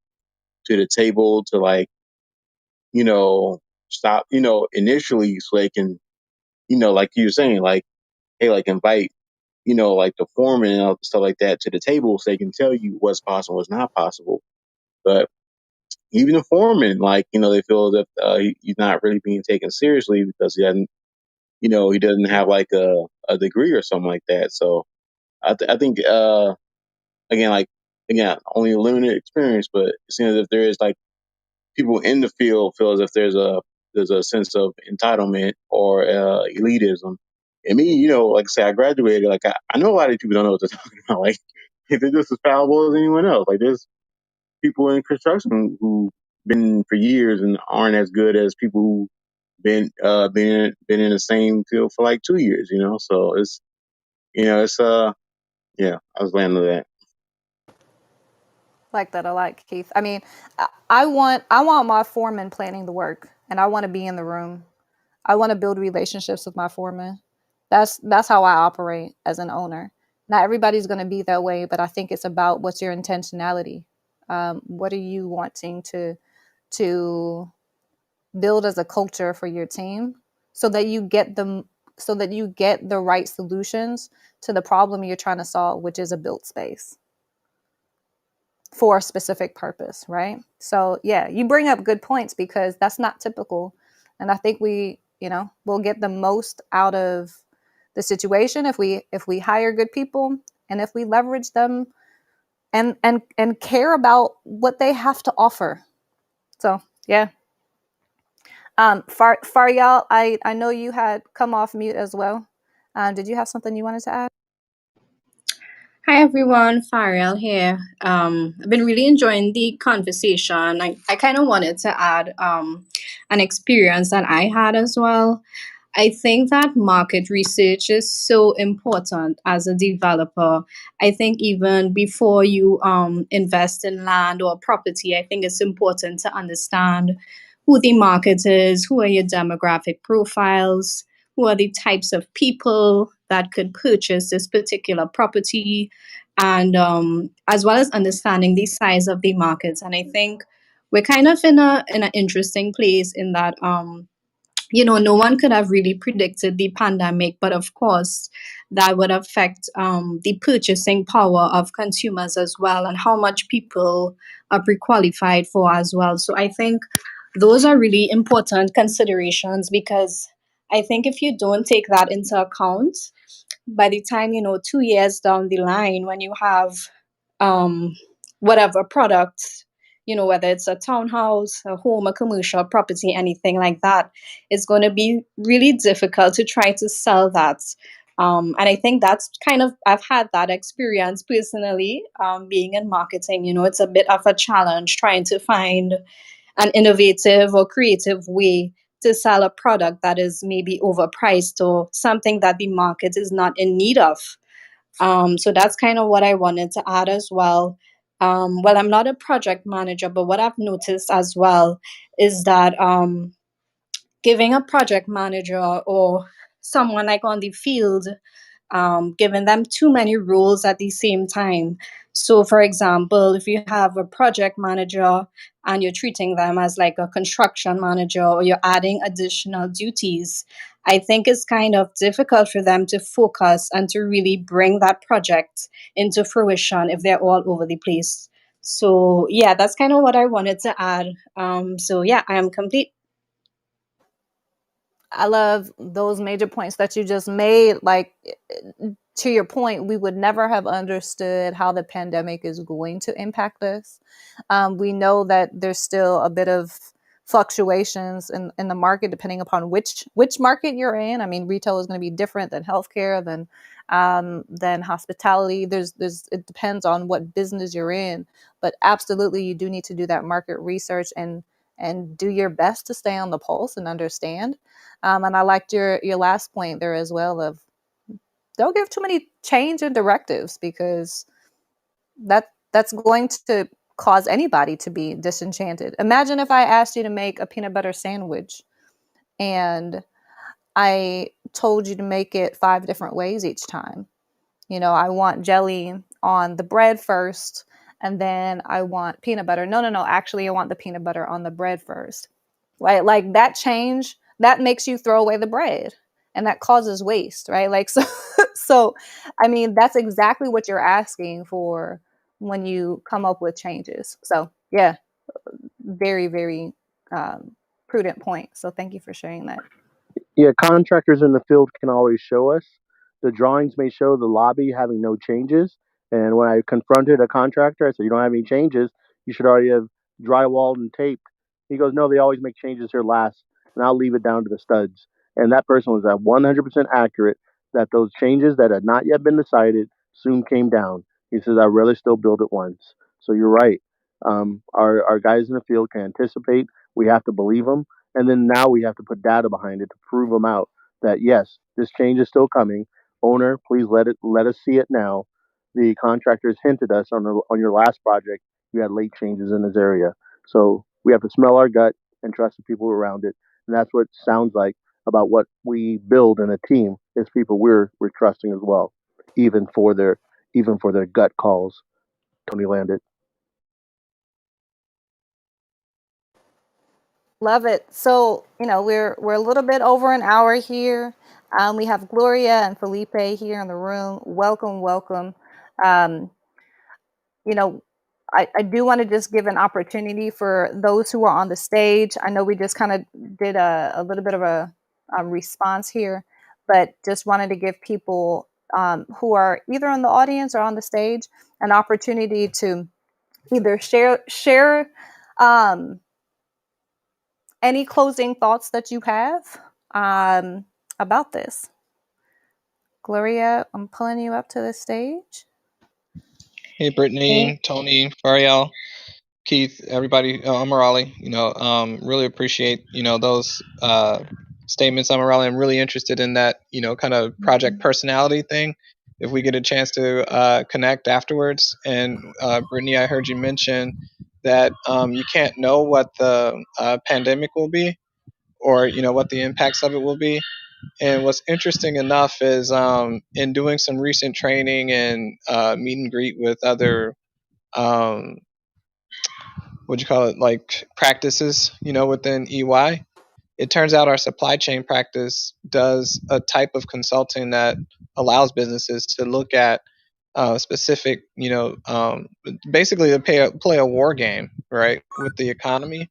to the table to, like, you know, stop, you know, initially, so they can, you know, like you were saying, like, hey, like invite, you know, like the foreman and stuff like that to the table so they can tell you what's possible, what's not possible. But even the foreman, like, you know, they feel that he's not really being taken seriously because he hasn't, you know, he doesn't have like a degree or something like that. So I think, again, like, again, only a limited experience, but it seems as if there is like people in the field feel as if there's a sense of entitlement or elitism. And me, you know, like I say, I graduated. Like I know a lot of people don't know what they're talking about. Like they're just as fallible as anyone else. Like there's people in construction who been for years and aren't as good as people who been in the same field for like 2 years. You know, so it's, you know, it's yeah. I was landing on that. Like that, I like Keith. I mean, I want my foreman planning the work, and I want to be in the room. I want to build relationships with my foreman. That's how I operate as an owner. Not everybody's going to be that way, but I think it's about what's your intentionality. What are you wanting to build as a culture for your team, so that you get them, so that you get the right solutions to the problem you're trying to solve, which is a built space for a specific purpose, right? So yeah, you bring up good points because that's not typical. And I think we'll get the most out of the situation if we hire good people, and if we leverage them and care about what they have to offer. So yeah. Faryal, I know you had come off mute as well. Did you have something you wanted to add? Hi everyone, Farrell here. I've been really enjoying the conversation. I kind of wanted to add an experience that I had as well. I think that market research is so important as a developer. I think even before you invest in land or property, I think it's important to understand who the market is, who are your demographic profiles, who are the types of people that could purchase this particular property, and as well as understanding the size of the markets. And I think we're kind of in an interesting place in that no one could have really predicted the pandemic, but of course, that would affect the purchasing power of consumers as well, and how much people are pre-qualified for as well. So I think those are really important considerations, because I think if you don't take that into account, by the time 2 years down the line, when you have um, whatever product, whether it's a townhouse, a home, a commercial property, anything like that, it's going to be really difficult to try to sell that And I think that's kind of, I've had that experience personally, being in marketing. It's a bit of a challenge trying to find an innovative or creative way to sell a product that is maybe overpriced or something that the market is not in need of. So that's kind of what I wanted to add as well. Well, I'm not a project manager, but what I've noticed as well is that giving a project manager or someone like on the field, giving them too many roles at the same time. So, for example, if you have a project manager and you're treating them as like a construction manager or you're adding additional duties, I think it's kind of difficult for them to focus and to really bring that project into fruition if they're all over the place. So, yeah, that's kind of what I wanted to add. So, yeah, I am complete. I love those major points that you just made. Like, to your point, we would never have understood how the pandemic is going to impact us. We know that there's still a bit of fluctuations in the market depending upon which market you're in. I mean, retail is going to be different than healthcare, than hospitality. There's it depends on what business you're in, but absolutely you do need to do that market research and do your best to stay on the pulse and understand. And I liked your last point there as well of don't give too many change and directives, because that's going to cause anybody to be disenchanted. Imagine if I asked you to make a peanut butter sandwich and I told you to make it 5 different ways each time. I want jelly on the bread first, and then I want peanut butter. No. Actually, I want the peanut butter on the bread first. Right? Like that change, that makes you throw away the bread, and that causes waste, right? Like, so I mean, that's exactly what you're asking for when you come up with changes. So, yeah, very, very prudent point. So, thank you for sharing that. Yeah, contractors in the field can always show us. The drawings may show the lobby having no changes. And when I confronted a contractor, I said, "You don't have any changes. You should already have drywalled and taped." He goes, "No, they always make changes here last, and I'll leave it down to the studs." And that person was at 100% accurate that those changes that had not yet been decided soon came down. He says, "I'd rather still build it once." So you're right. Our guys in the field can anticipate. We have to believe them, and then now we have to put data behind it to prove them out that yes, this change is still coming. Owner, please let us see it now. The contractors hinted us on your last project you had late changes in this area, so we have to smell our gut and trust the people around it, and that's what it sounds like about what we build in a team is people we're trusting as well, even for their gut calls. Tony Landed. Love it. So, we're a little bit over an hour here. We have Gloria and Felipe here in the room. Welcome, welcome. Um, you know, I do want to just give an opportunity for those who are on the stage. I know we just kind of did a little bit of a response here, but just wanted to give people who are either in the audience or on the stage an opportunity to either share um, any closing thoughts that you have about this. Gloria, I'm pulling you up to the stage. Hey, Brittany, Tony, Fariel, Keith, everybody, Amarali, really appreciate, those statements, Amarali. I'm really interested in that, kind of project personality thing. If we get a chance to connect afterwards. And Brittany, I heard you mention that you can't know what the pandemic will be, or, what the impacts of it will be. And what's interesting enough is in doing some recent training and meet and greet with other um, what do you call it, like practices, within EY. It turns out our supply chain practice does a type of consulting that allows businesses to look at specific, basically to play a war game, right, with the economy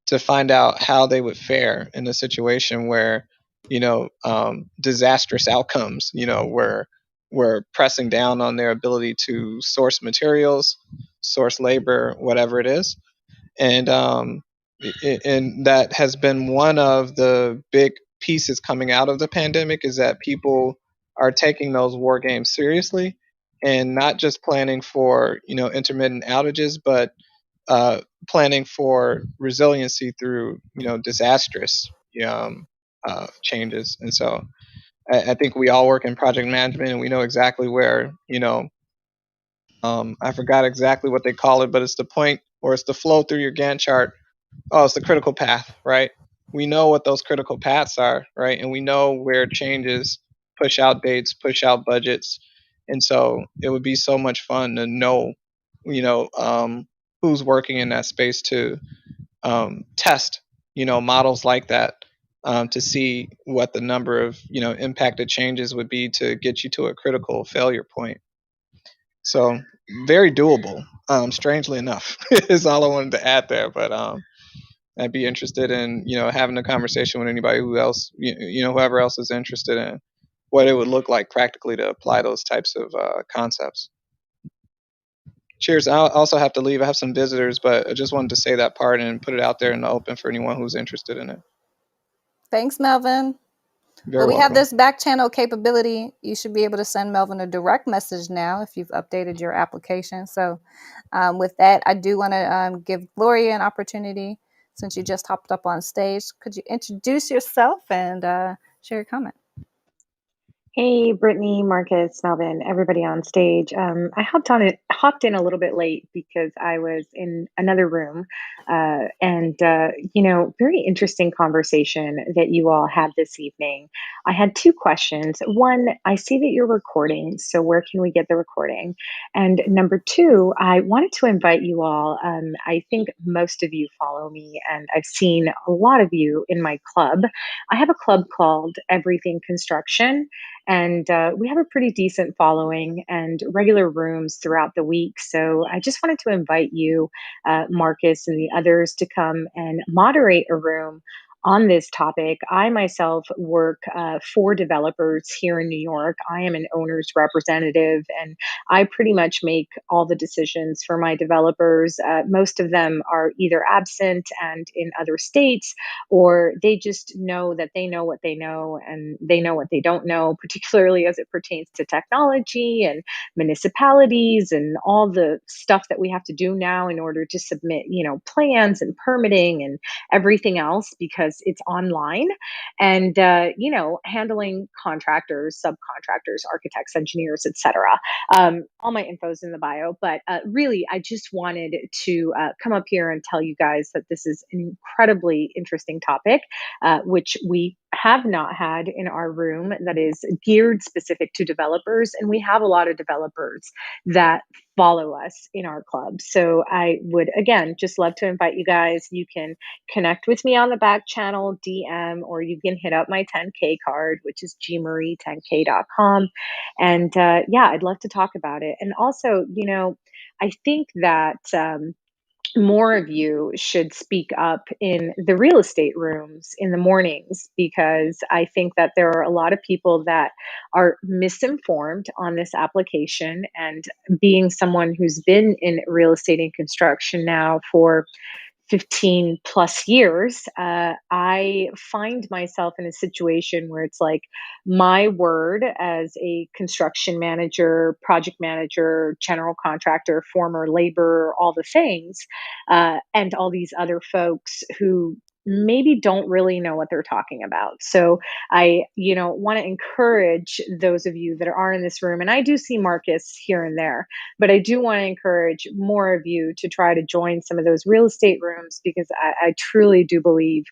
to find out how they would fare in a situation where, disastrous outcomes, were pressing down on their ability to source materials, source labor, whatever it is. And that has been one of the big pieces coming out of the pandemic is that people are taking those war games seriously and not just planning for, intermittent outages, but planning for resiliency through, disastrous changes. And so I think we all work in project management and we know exactly where, I forgot exactly what they call it, but it's the point or it's the flow through your Gantt chart. Oh, it's the critical path, right? We know what those critical paths are, right? And we know where changes push out dates, push out budgets. And so it would be so much fun to know, who's working in that space to test, models like that, to see what the number of, impacted changes would be to get you to a critical failure point. So very doable. Strangely enough, is all I wanted to add there. But I'd be interested in, having a conversation with anybody who else, whoever else is interested in what it would look like practically to apply those types of concepts. Cheers. I'll also have to leave. I have some visitors, but I just wanted to say that part and put it out there in the open for anyone who's interested in it. Thanks, Melvin. Very we welcome. have this back channel capability. You should be able to send Melvin a direct message now if you've updated your application. So with that, I do want to give Gloria an opportunity since you just hopped up on stage. Could you introduce yourself and share your comment? Hey, Brittany, Marcus, Melvin, everybody on stage. I hopped in a little bit late because I was in another room, and very interesting conversation that you all had this evening. I had two questions. One, I see that you're recording, so where can we get the recording? And number two, I wanted to invite you all. I think most of you follow me, and I've seen a lot of you in my club. I have a club called Everything Construction. And we have a pretty decent following and regular rooms throughout the week. So I just wanted to invite you, Marcus, and the others to come and moderate a room on this topic. I myself work for developers here in New York. I am an owner's representative, and I pretty much make all the decisions for my developers. Most of them are either absent and in other states, or they just know that they know what they know and they know what they don't know, particularly as it pertains to technology and municipalities and all the stuff that we have to do now in order to submit, plans and permitting and everything else because it's online. And handling contractors, subcontractors, architects, engineers, etc. All my info is in the bio, but really I just wanted to come up here and tell you guys that this is an incredibly interesting topic, which we have not had in our room that is geared specific to developers. And we have a lot of developers that follow us in our club. So I would, again, just love to invite you guys. You can connect with me on the back channel, DM, or you can hit up my 10K card, which is gmarie10k.com. And I'd love to talk about it. And also, I think that more of you should speak up in the real estate rooms in the mornings, because I think that there are a lot of people that are misinformed on this application. And being someone who's been in real estate and construction now for 15 plus years, I find myself in a situation where it's like my word as a construction manager, project manager, general contractor, former laborer, all the things, and all these other folks who maybe don't really know what they're talking about. So I, want to encourage those of you that are in this room, and I do see Marcus here and there, but I do want to encourage more of you to try to join some of those real estate rooms, because I truly do believe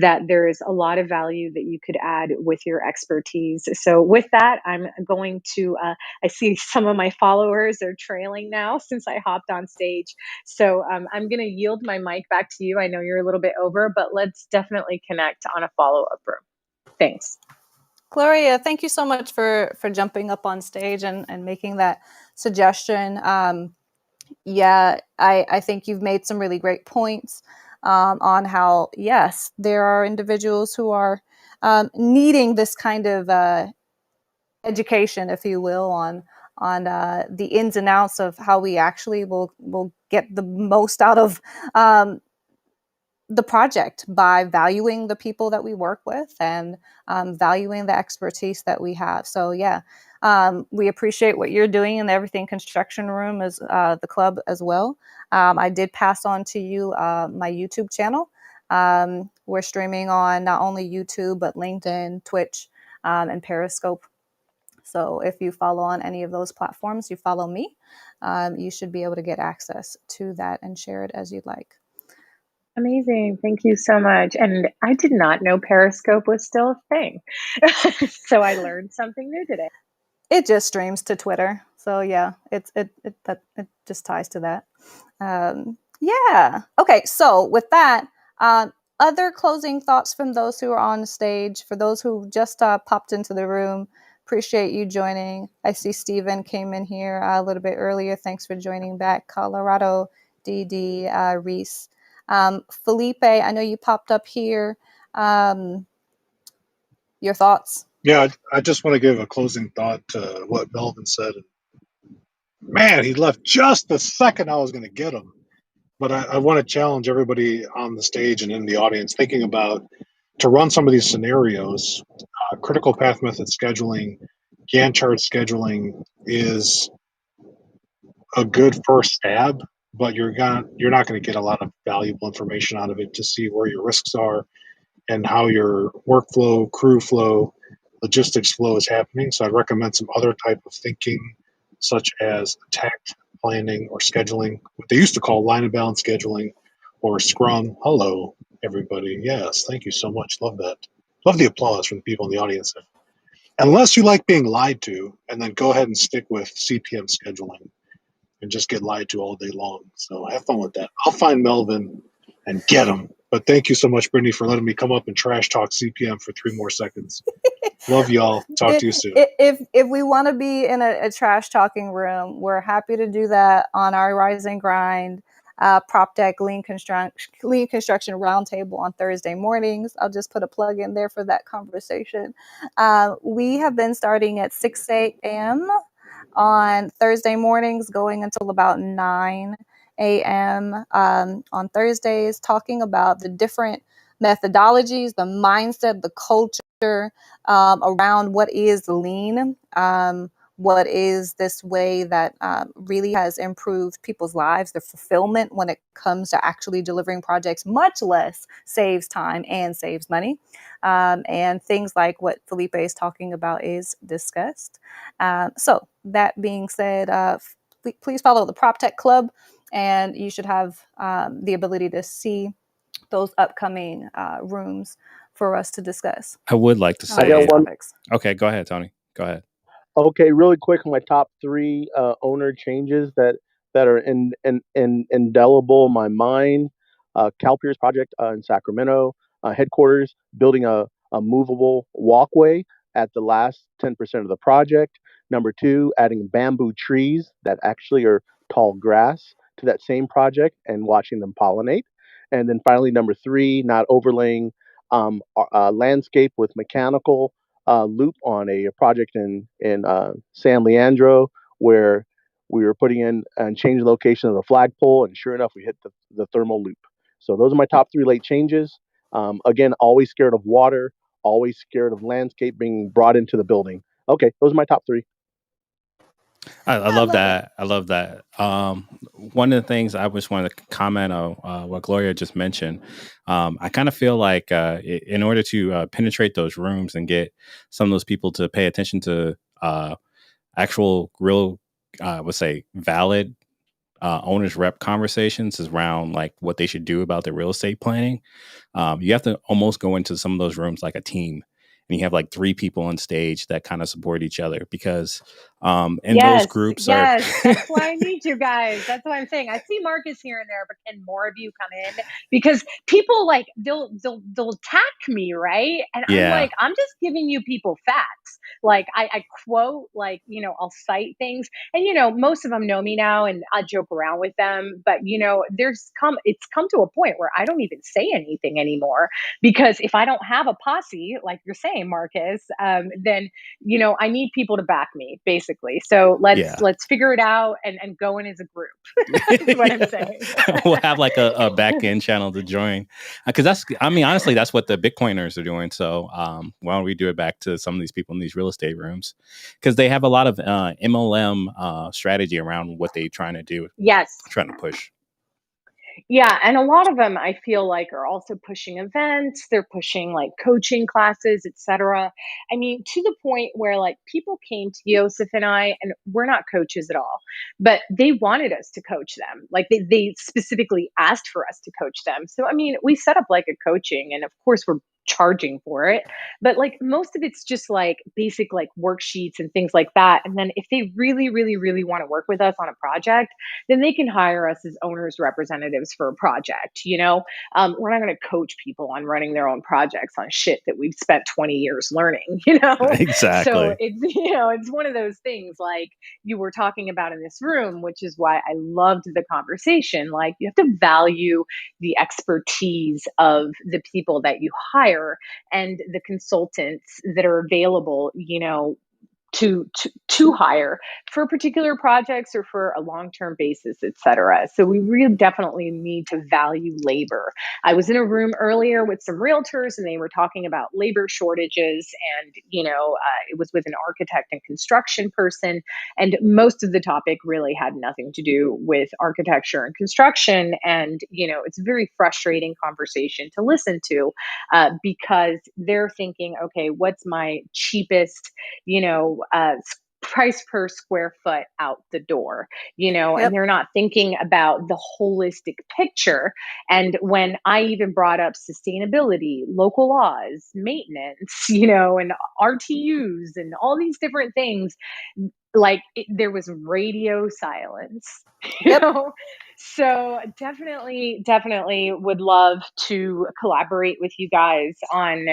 that there is a lot of value that you could add with your expertise. So with that, I'm going to, I see some of my followers are trailing now since I hopped on stage. So I'm going to yield my mic back to you. I know you're a little bit over, but let's definitely connect on a follow-up room. Thanks. Gloria, thank you so much for jumping up on stage and making that suggestion. I think you've made some really great points on how, yes, there are individuals who are needing this kind of education, if you will, on the ins and outs of how we actually will get the most out of the project by valuing the people that we work with and valuing the expertise that we have. So yeah, we appreciate what you're doing in the Everything Construction Room as the club as well. I did pass on to you my YouTube channel. We're streaming on not only YouTube, but LinkedIn, Twitch, and Periscope. So if you follow on any of those platforms, you follow me, you should be able to get access to that and share it as you'd like. Amazing. Thank you so much. And I did not know Periscope was still a thing. So I learned something new today. It just streams to Twitter. So yeah, it just ties to that. Yeah. Okay. So with that, other closing thoughts from those who are on the stage. For those who just popped into the room, appreciate you joining. I see Steven came in here a little bit earlier. Thanks for joining back. Colorado, DD, Reese. Felipe, I know you popped up here. Your thoughts? Yeah, I just want to give a closing thought to what Melvin said. Man, he left just the second I was going to get him. But I want to challenge everybody on the stage and in the audience thinking about to run some of these scenarios. Critical path method scheduling, Gantt chart scheduling is a good first stab, but you're not going to get a lot of valuable information out of it to see where your risks are and how your workflow, crew flow, logistics flow is happening. So I'd recommend some other type of thinking, such as attacked planning or scheduling, what they used to call line of balance scheduling or Scrum. Hello, everybody. Yes, thank you so much. Love that. Love the applause from the people in the audience. Unless you like being lied to, and then go ahead and stick with CPM scheduling and just get lied to all day long. So have fun with that. I'll find Melvin and get him. But thank you so much, Brittany, for letting me come up and trash talk CPM for 3 more seconds. Love y'all. Talk to you soon. If we want to be in a trash talking room, we're happy to do that on our Rise and Grind Prop Deck Lean Construction Roundtable on Thursday mornings. I'll just put a plug in there for that conversation. We have been starting at 6 a.m. on Thursday mornings, going until about 9 a.m. On Thursdays, talking about the different methodologies, the mindset, the culture around what is lean, what is this way that really has improved people's lives, the fulfillment when it comes to actually delivering projects, much less saves time and saves money. And things like what Felipe is talking about is discussed. So that being said, please follow the Prop Tech Club, and you should have the ability to see those upcoming rooms for us to discuss. I would like to I got say, one. Topics. Okay, go ahead, Tony. Go ahead. Okay, really quick, my top 3 owner changes that are indelible in my mind. Cal Pierce project in Sacramento headquarters, building a movable walkway at the last 10% of the project. Number 2, adding bamboo trees that actually are tall grass to that same project and watching them pollinate. And then finally, number 3, not overlaying landscape with mechanical loop on a project in San Leandro where we were putting in and changing the location of the flagpole, and sure enough, we hit the thermal loop. So those are my top 3 late changes. Again, always scared of water, always scared of landscape being brought into the building. Okay, those are my top 3. I love that. I love that. One of the things I just wanted to comment on what Gloria just mentioned. I kind of feel like in order to penetrate those rooms and get some of those people to pay attention to actual, real, I would say, valid owners rep conversations is around like what they should do about their real estate planning. You have to almost go into some of those rooms like a team. And you have like 3 people on stage that kind of support each other because in those groups that's why I need you guys. That's what I'm saying. I see Marcus here and there, but can more of you come in? Because people like they'll attack me, right? And I'm like, I'm just giving you people facts. Like I quote, like, I'll cite things, and most of them know me now, and I joke around with them. But it's come to a point where I don't even say anything anymore, because if I don't have a posse, like you're saying, Marcus, then I need people to back me, basically. basically. So Yeah. let's figure it out and go in as a group. That's what I'm saying. We'll have like a back end channel to join, because honestly, that's what the Bitcoiners are doing. So why don't we do it back to some of these people in these real estate rooms, because they have a lot of MLM strategy around what they're trying to do, Yes. trying to push. Yeah, and a lot of them I feel like are also pushing events, they're pushing like coaching classes, etc. I mean, to the point where like people came to Yosef and I, and we're not coaches at all, but they wanted us to coach them. Like they specifically asked for us to coach them. So I mean, we set up like a coaching, and of course we're charging for it, but like most of it's just like basic like worksheets and things like that. And then if they really really really want to work with us on a project, then they can hire us as owners representatives for a project. We're not going to coach people on running their own projects on shit that we've spent 20 years learning. Exactly. So it's one of those things like you were talking about in this room, which is why I loved the conversation. Like you have to value the expertise of the people that you hire and the consultants that are available, to hire for particular projects or for a long-term basis, et cetera. So we really definitely need to value labor. I was in a room earlier with some realtors and they were talking about labor shortages, and it was with an architect and construction person, and most of the topic really had nothing to do with architecture and construction. And it's a very frustrating conversation to listen to, because they're thinking, okay, what's my cheapest price per square foot out the door, Yep. and they're not thinking about the holistic picture. And when I even brought up sustainability, local laws, maintenance, and RTUs and all these different things, like there was radio silence. Yep. So definitely would love to collaborate with you guys on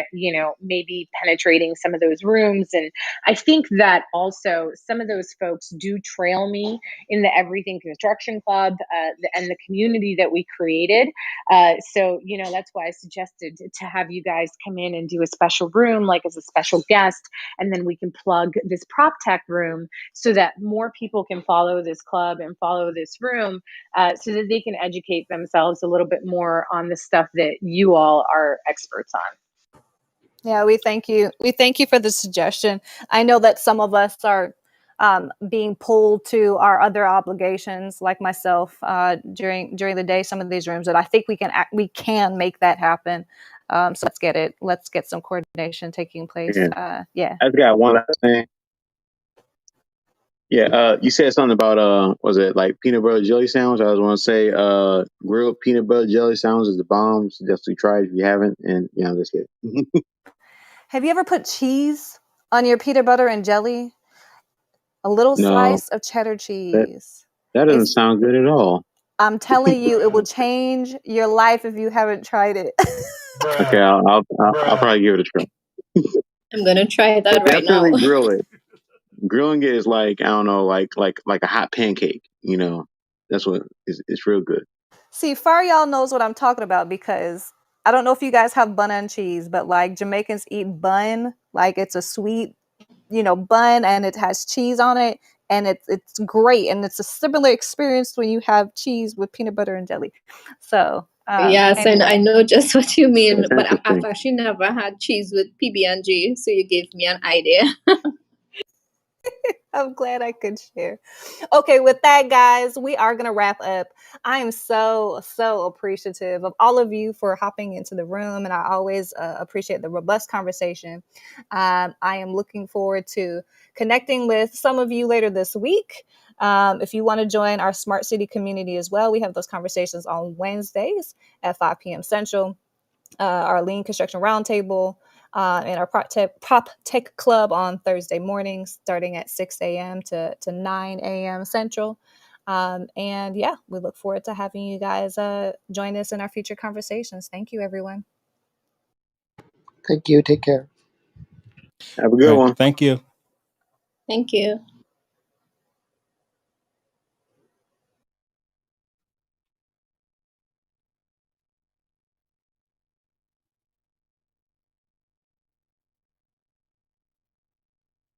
maybe penetrating some of those rooms. And I think that also some of those folks do trail me in the Everything Construction Club, and the community that we created. So that's why I suggested to have you guys come in and do a special room, like as a special guest, and then we can plug this prop tech room so that more people can follow this club and follow this room, so that they can educate themselves a little bit more on the stuff that you all are experts on. Yeah, we thank you. We thank you for the suggestion. I know that some of us are being pulled to our other obligations, like myself, during the day. Some of these rooms, that I think we can make that happen. So let's get some coordination taking place. Yeah. I've got one last thing. Yeah, you said something about was it like peanut butter jelly sandwich? I was want to say grilled peanut butter jelly sandwich is the bomb. So definitely try it if you haven't, and that's it. Have you ever put cheese on your peanut butter and jelly? A little No, slice of cheddar cheese. that doesn't sound good at all. I'm telling you, it will change your life if you haven't tried it. Okay, I'll probably give it a try. I'm gonna try that right now. Definitely grill it. Grilling it is like, I don't know, like a hot pancake. That's what it's real good. See, Far y'all knows what I'm talking about, because I don't know if you guys have bun and cheese, but like Jamaicans eat bun like it's a sweet, bun, and it has cheese on it, and it's great, and it's a similar experience when you have cheese with peanut butter and jelly. So yes, anyway. and I know just what you mean, That's but I've interesting. actually never had cheese with PB&J, so you gave me an idea. I'm glad I could share. Okay, with that, guys, we are going to wrap up. I am so appreciative of all of you for hopping into the room, and I always appreciate the robust conversation. I am looking forward to connecting with some of you later this week. If you want to join our Smart City community as well, we have those conversations on Wednesdays at 5 p.m. Central. Our Lean Construction Roundtable, and our Prop Tech Club on Thursday mornings, starting at 6 a.m. to 9 a.m. Central. And yeah, we look forward to having you guys join us in our future conversations. Thank you, everyone. Thank you. Take care. Have a good one. Thank you. Thank you.